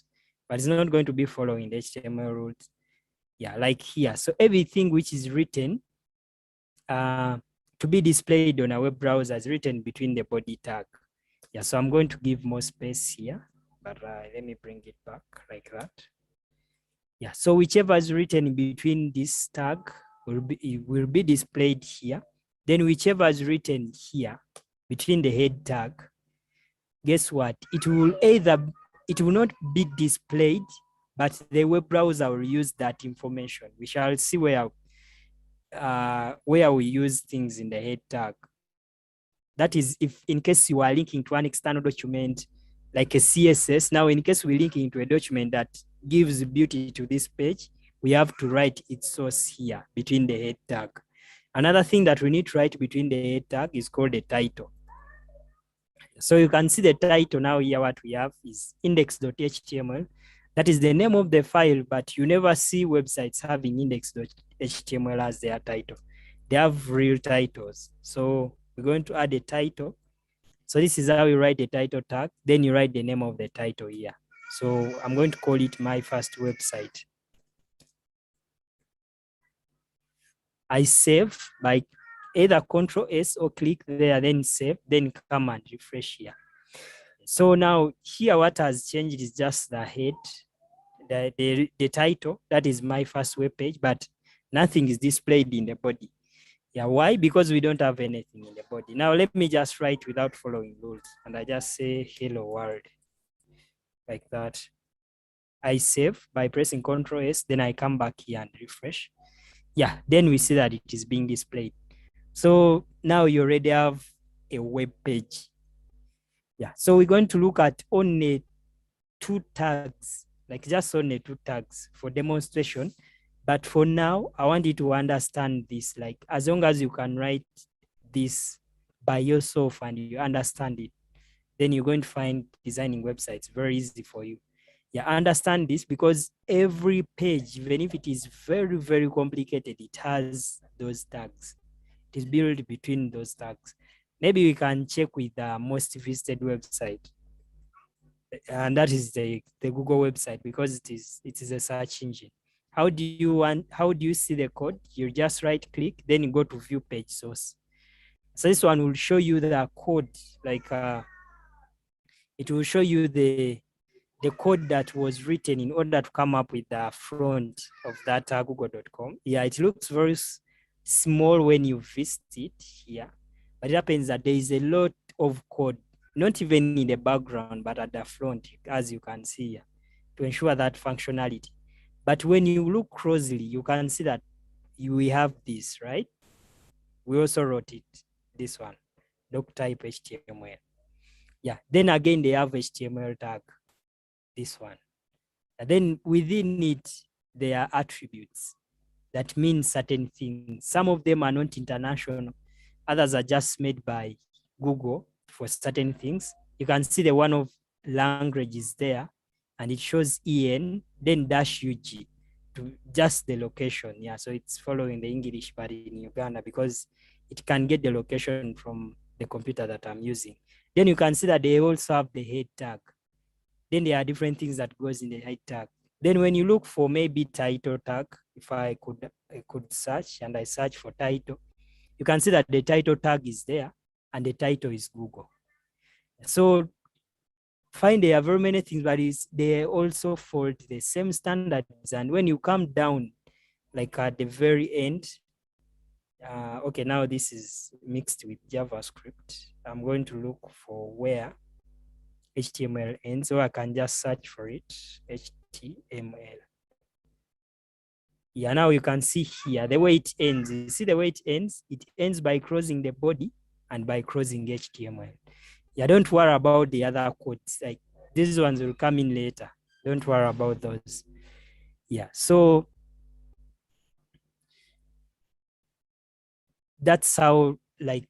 but it's not going to be following the HTML rules. Yeah, like here. So everything which is written to be displayed on a web browser is written between the body tag. Yeah, so I'm going to give more space here, but let me bring it back like that. Yeah, so whichever is written between this tag will be displayed here. Then whichever is written here between the head tag, guess what? It will not be displayed, but the web browser will use that information. We shall see where we use things in the head tag. That is, if in case you are linking to an external document like a CSS, now in case we're linking to a document that gives beauty to this page, we have to write its source here between the head tag. Another thing that we need to write between the head tag is called the title. So you can see the title now here. What we have is index.html. That is the name of the file, but you never see websites having index.html as their title. They have real titles. So we're going to add a title. So this is how you write the title tag. Then you write the name of the title here. So I'm going to call it my first website. I save by either Control S or click there, then save, then come and refresh here. So now here what has changed is just the head, the title, that is my first web page, but nothing is displayed in the body. Yeah, why? Because we don't have anything in the body. Now let me just write without following rules, and I just say hello world like that. I save by pressing Ctrl S, then I come back here and refresh. Yeah, then we see that it is being displayed. So now you already have a web page. Yeah, so we're going to look at only 2 tags, like just only 2 tags for demonstration. But for now, I want you to understand this, like as long as you can write this by yourself and you understand it, then you're going to find designing websites very easy for you. Yeah, understand this, because every page, even if it is very, very complicated, it has those tags. It is built between those tags. Maybe we can check with the most visited website. And that is the Google website, because it is a search engine. How do you see the code? You just right click, then you go to view page source. So this one will show you the code, like it will show you the code that was written in order to come up with the front of that google.com. Yeah, it looks very small when you visit it here, but it happens that there is a lot of code, not even in the background, but at the front, as you can see here, to ensure that functionality. But when you look closely, you can see that we have this, right? We also wrote it, this one, doc type HTML. Yeah, then again, they have HTML tag, this one. And then within it, there are attributes that mean certain things. Some of them are not international. Others are just made by Google for certain things. You can see the one of language is there, and it shows EN, then -UG to just the location. Yeah, so it's following the English, but in Uganda, because it can get the location from the computer that I'm using. Then you can see that they also have the head tag. Then there are different things that goes in the head tag. Then when you look for maybe title tag, if I could search, and I search for title, you can see that the title tag is there and the title is Google. So find there are very many things, but they also follow the same standards. And when you come down, like at the very end, okay, now this is mixed with JavaScript. I'm going to look for where HTML ends, so I can just search for it, HTML. Yeah, now you can see here the way it ends. You see the way it ends? It ends by closing the body and by closing HTML. Yeah, don't worry about the other codes. Like these ones will come in later. Don't worry about those. Yeah, so that's how, like,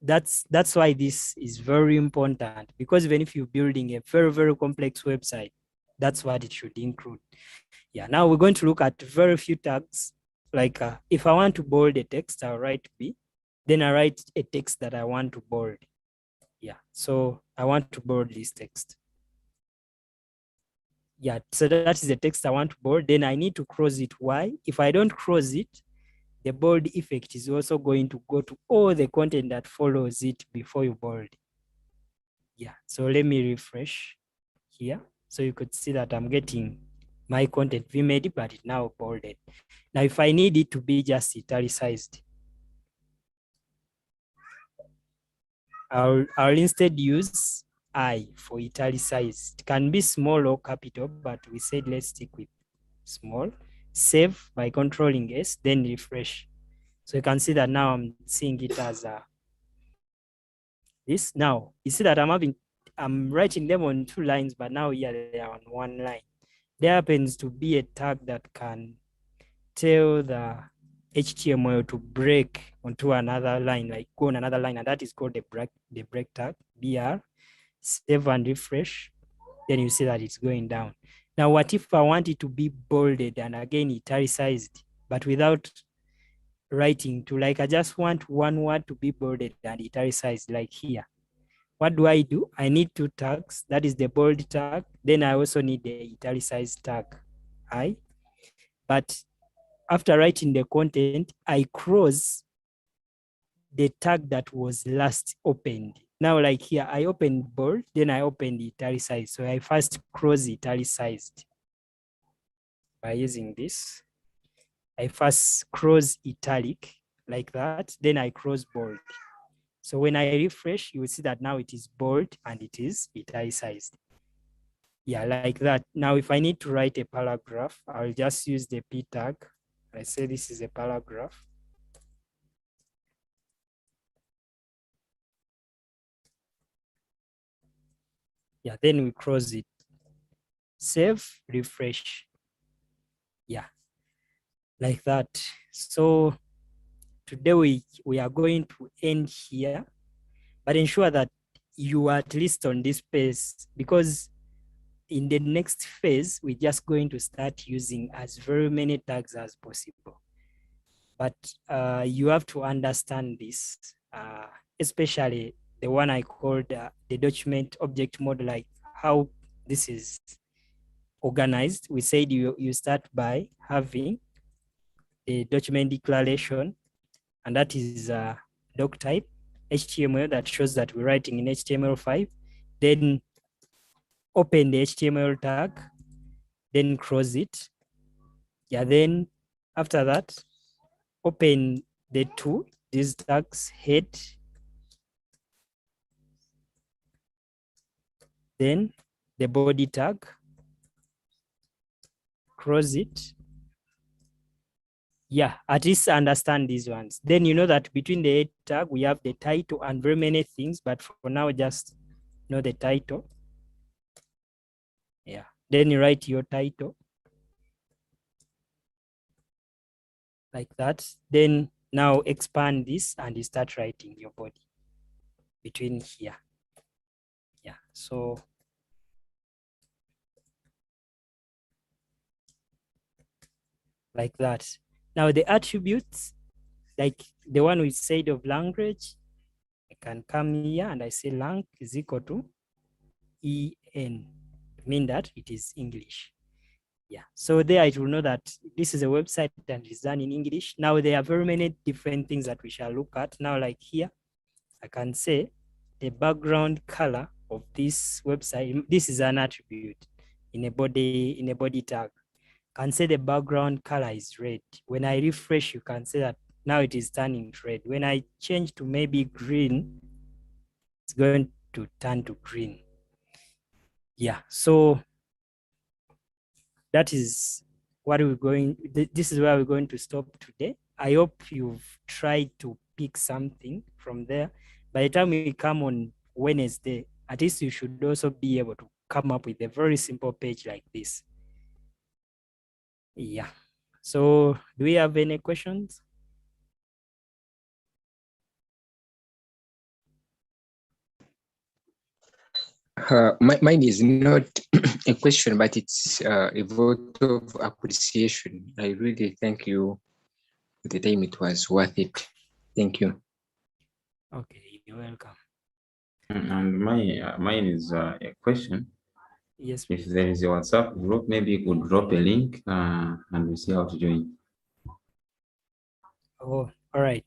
that's why this is very important, because even if you're building a very, very complex website, that's what it should include. Yeah, now we're going to look at very few tags. Like if I want to bold a text, I'll write B, then I write a text that I want to bold. Yeah, so I want to bold this text. Yeah, so that is the text I want to bold. Then I need to cross it. Why? If I don't cross it, the bold effect is also going to go to all the content that follows it before you bold. Yeah, so let me refresh here. So you could see that I'm getting my content VMEDI, but it now bolded. Now, if I need it to be just italicized, I'll instead use I for italicized. It can be small or capital, but we said let's stick with small. Save by controlling S, then refresh. So you can see that now I'm seeing it as this. Now you see that I'm writing them on 2 lines, but now here they are on 1 line. There happens to be a tag that can tell the HTML to break onto another line, like go on another line, and that is called the break tag, BR. Save and refresh, then you see that it's going down. Now, what if I want it to be bolded and again italicized, but without writing to, like, I just want one word to be bolded and italicized, like here. What do? I need 2 tags. That is the bold tag. Then I also need the italicized tag, I. But after writing the content, I cross the tag that was last opened. Now, like here, I opened bold, then I opened italicized. So I first cross italicized by using this. I first cross italic like that, then I cross bold. So when I refresh, you will see that now it is bold and it is italicized. Yeah, like that. Now, if I need to write a paragraph, I'll just use the P tag. I say this is a paragraph. Yeah, then we cross it. Save, refresh. Yeah, like that. So today we are going to end here, but ensure that you are at least on this page, because in the next phase, we're just going to start using as very many tags as possible. But you have to understand this, especially the one I called the document object model, like how this is organized. We said you start by having a document declaration, and that is doc type HTML that shows that we're writing in HTML5. Then open the HTML tag, then close it. Yeah, then after that, open these tags, head, then the body tag, close it. Yeah, at least understand these ones. Then you know that between the head tag, we have the title and very many things, but for now, just know the title. Yeah, then you write your title like that. Then now expand this and you start writing your body between here. Yeah, so like that. Now the attributes, like the one we said of language, I can come here and I say lang is equal to EN, mean that it is English. Yeah, so there it will know that this is a website that is done in English. Now there are very many different things that we shall look at. Now, like here, I can say the background color of this website. This is an attribute in a body tag. Can say the background color is red. When I refresh, you can say that now it is turning red. When I change to maybe green, it's going to turn to green. Yeah, so that is what we're going, this is where we're going to stop today. I hope you've tried to pick something from there. By the time we come on Wednesday, at least you should also be able to come up with a very simple page like this. Yeah. So do we have any questions? Mine is not a question, but it's a vote of appreciation. I really thank you for the time. It was worth it. Thank you. Okay, you're welcome. And mine is a question. Yes, If please. there is a WhatsApp group, maybe you could drop a link and we'll see how to join. Oh, all right.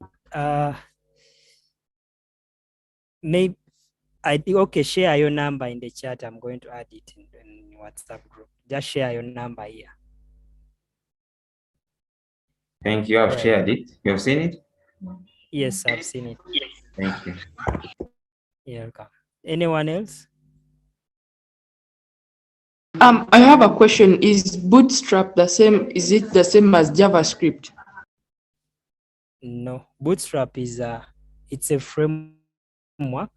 Maybe okay, share your number in the chat. I'm going to add it in WhatsApp group. Just share your number here. Thank you. I've shared it. You have seen it? Yes, I've seen it. Thank you. You're welcome. Anyone else? I have a question. Is Bootstrap the same? Is it the same as JavaScript? No, Bootstrap is it's a framework.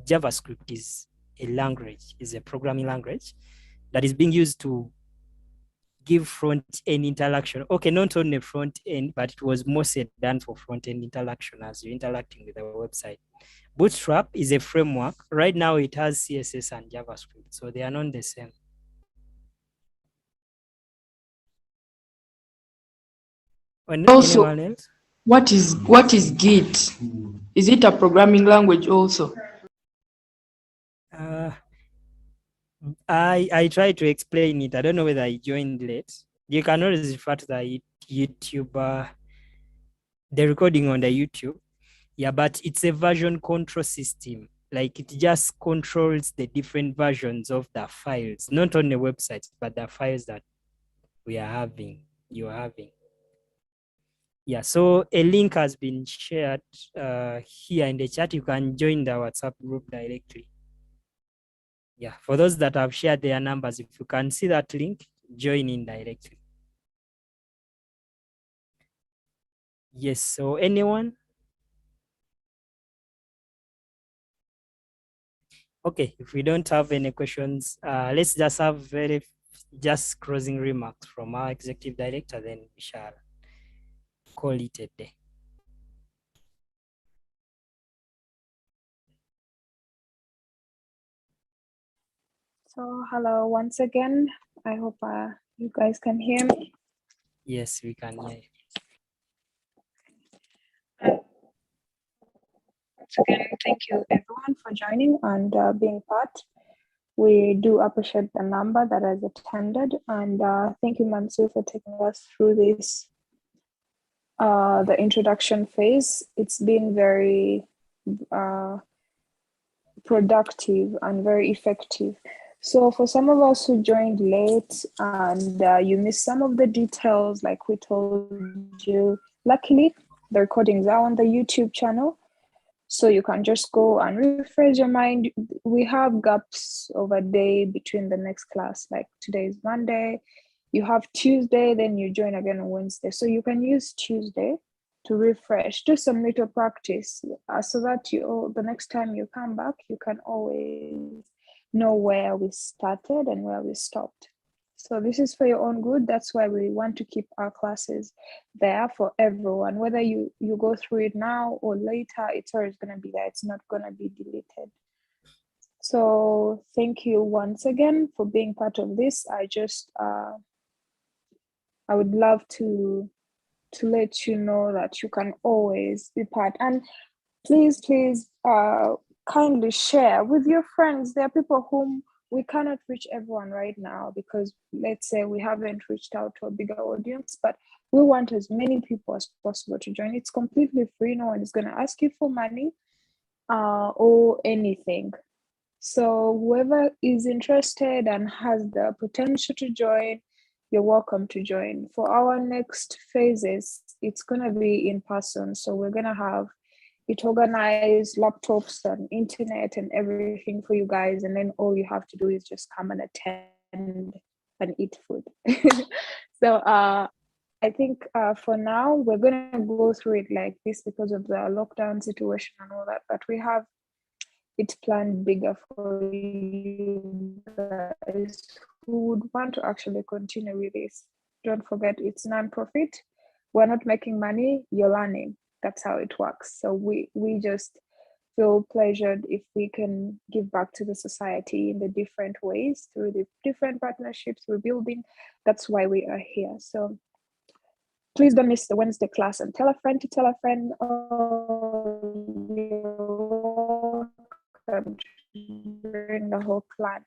JavaScript is a language, is a programming language that is being used to give front-end interaction. Okay, not only front end, but it was mostly done for front-end interaction as you're interacting with the website. Bootstrap is a framework. Right now it has CSS and JavaScript, so they are not the same. Also, anyone else? What is Git? Is it a programming language also? I tried to explain it. I don't know whether I joined late. You can always refer to the YouTube, the recording on the YouTube. Yeah, but it's a version control system. Like it just controls the different versions of the files, not on the website, but the files that we are having, you're having. Yeah, so a link has been shared here in the chat. You can join the WhatsApp group directly. Yeah, for those that have shared their numbers, if you can see that link, join in directly. Yes, so anyone? Okay, if we don't have any questions, let's just have just closing remarks from our executive director, then we shall call it a day. So hello once again. I hope you guys can hear me. Yes, we can hear you. Once again, thank you everyone for joining and being part. We do appreciate the number that has attended, and thank you, Mansu, for taking us through this, the introduction phase. It's been very productive and very effective. So for some of us who joined late and you missed some of the details, like we told you, luckily the recordings are on the YouTube channel. So you can just go and refresh your mind. We have gaps of a day between the next class, like today is Monday, you have Tuesday, then you join again on Wednesday. So you can use Tuesday to refresh, do some little practice so that the next time you come back, you can always know where we started and where we stopped. So this is for your own good. That's why we want to keep our classes there for everyone. Whether you go through it now or later, it's always going to be there. It's not going to be deleted. So thank you once again for being part of this. I would love to let you know that you can always be part. And please kindly share with your friends. There are people whom we cannot reach everyone right now because let's say we haven't reached out to a bigger audience, but we want as many people as possible to join. It's completely free. No one is going to ask you for money or anything. So whoever is interested and has the potential to join, you're welcome to join. For our next phases, it's going to be in person. So we're going to have it organized, laptops and internet and everything for you guys. And then all you have to do is just come and attend and eat food. So I think for now, we're going to go through it like this because of the lockdown situation and all that. But we have it planned bigger for you guys who would want to actually continue with this. Don't forget, it's non-profit. We're not making money, you're learning. That's how it works. So we just feel pleasured if we can give back to the society in the different ways, through the different partnerships we're building. That's why we are here. So please don't miss the Wednesday class and tell a friend to tell a friend. During the whole clan.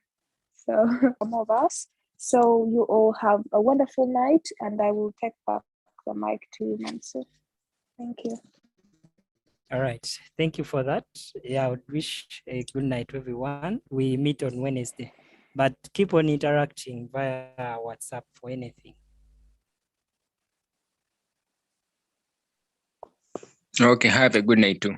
So some of us. So you all have a wonderful night, and I will take back the mic to Mansu. Thank you. All right. Thank you for that. Yeah, I would wish a good night to everyone. We meet on Wednesday, but keep on interacting via WhatsApp for anything. Okay, have a good night too.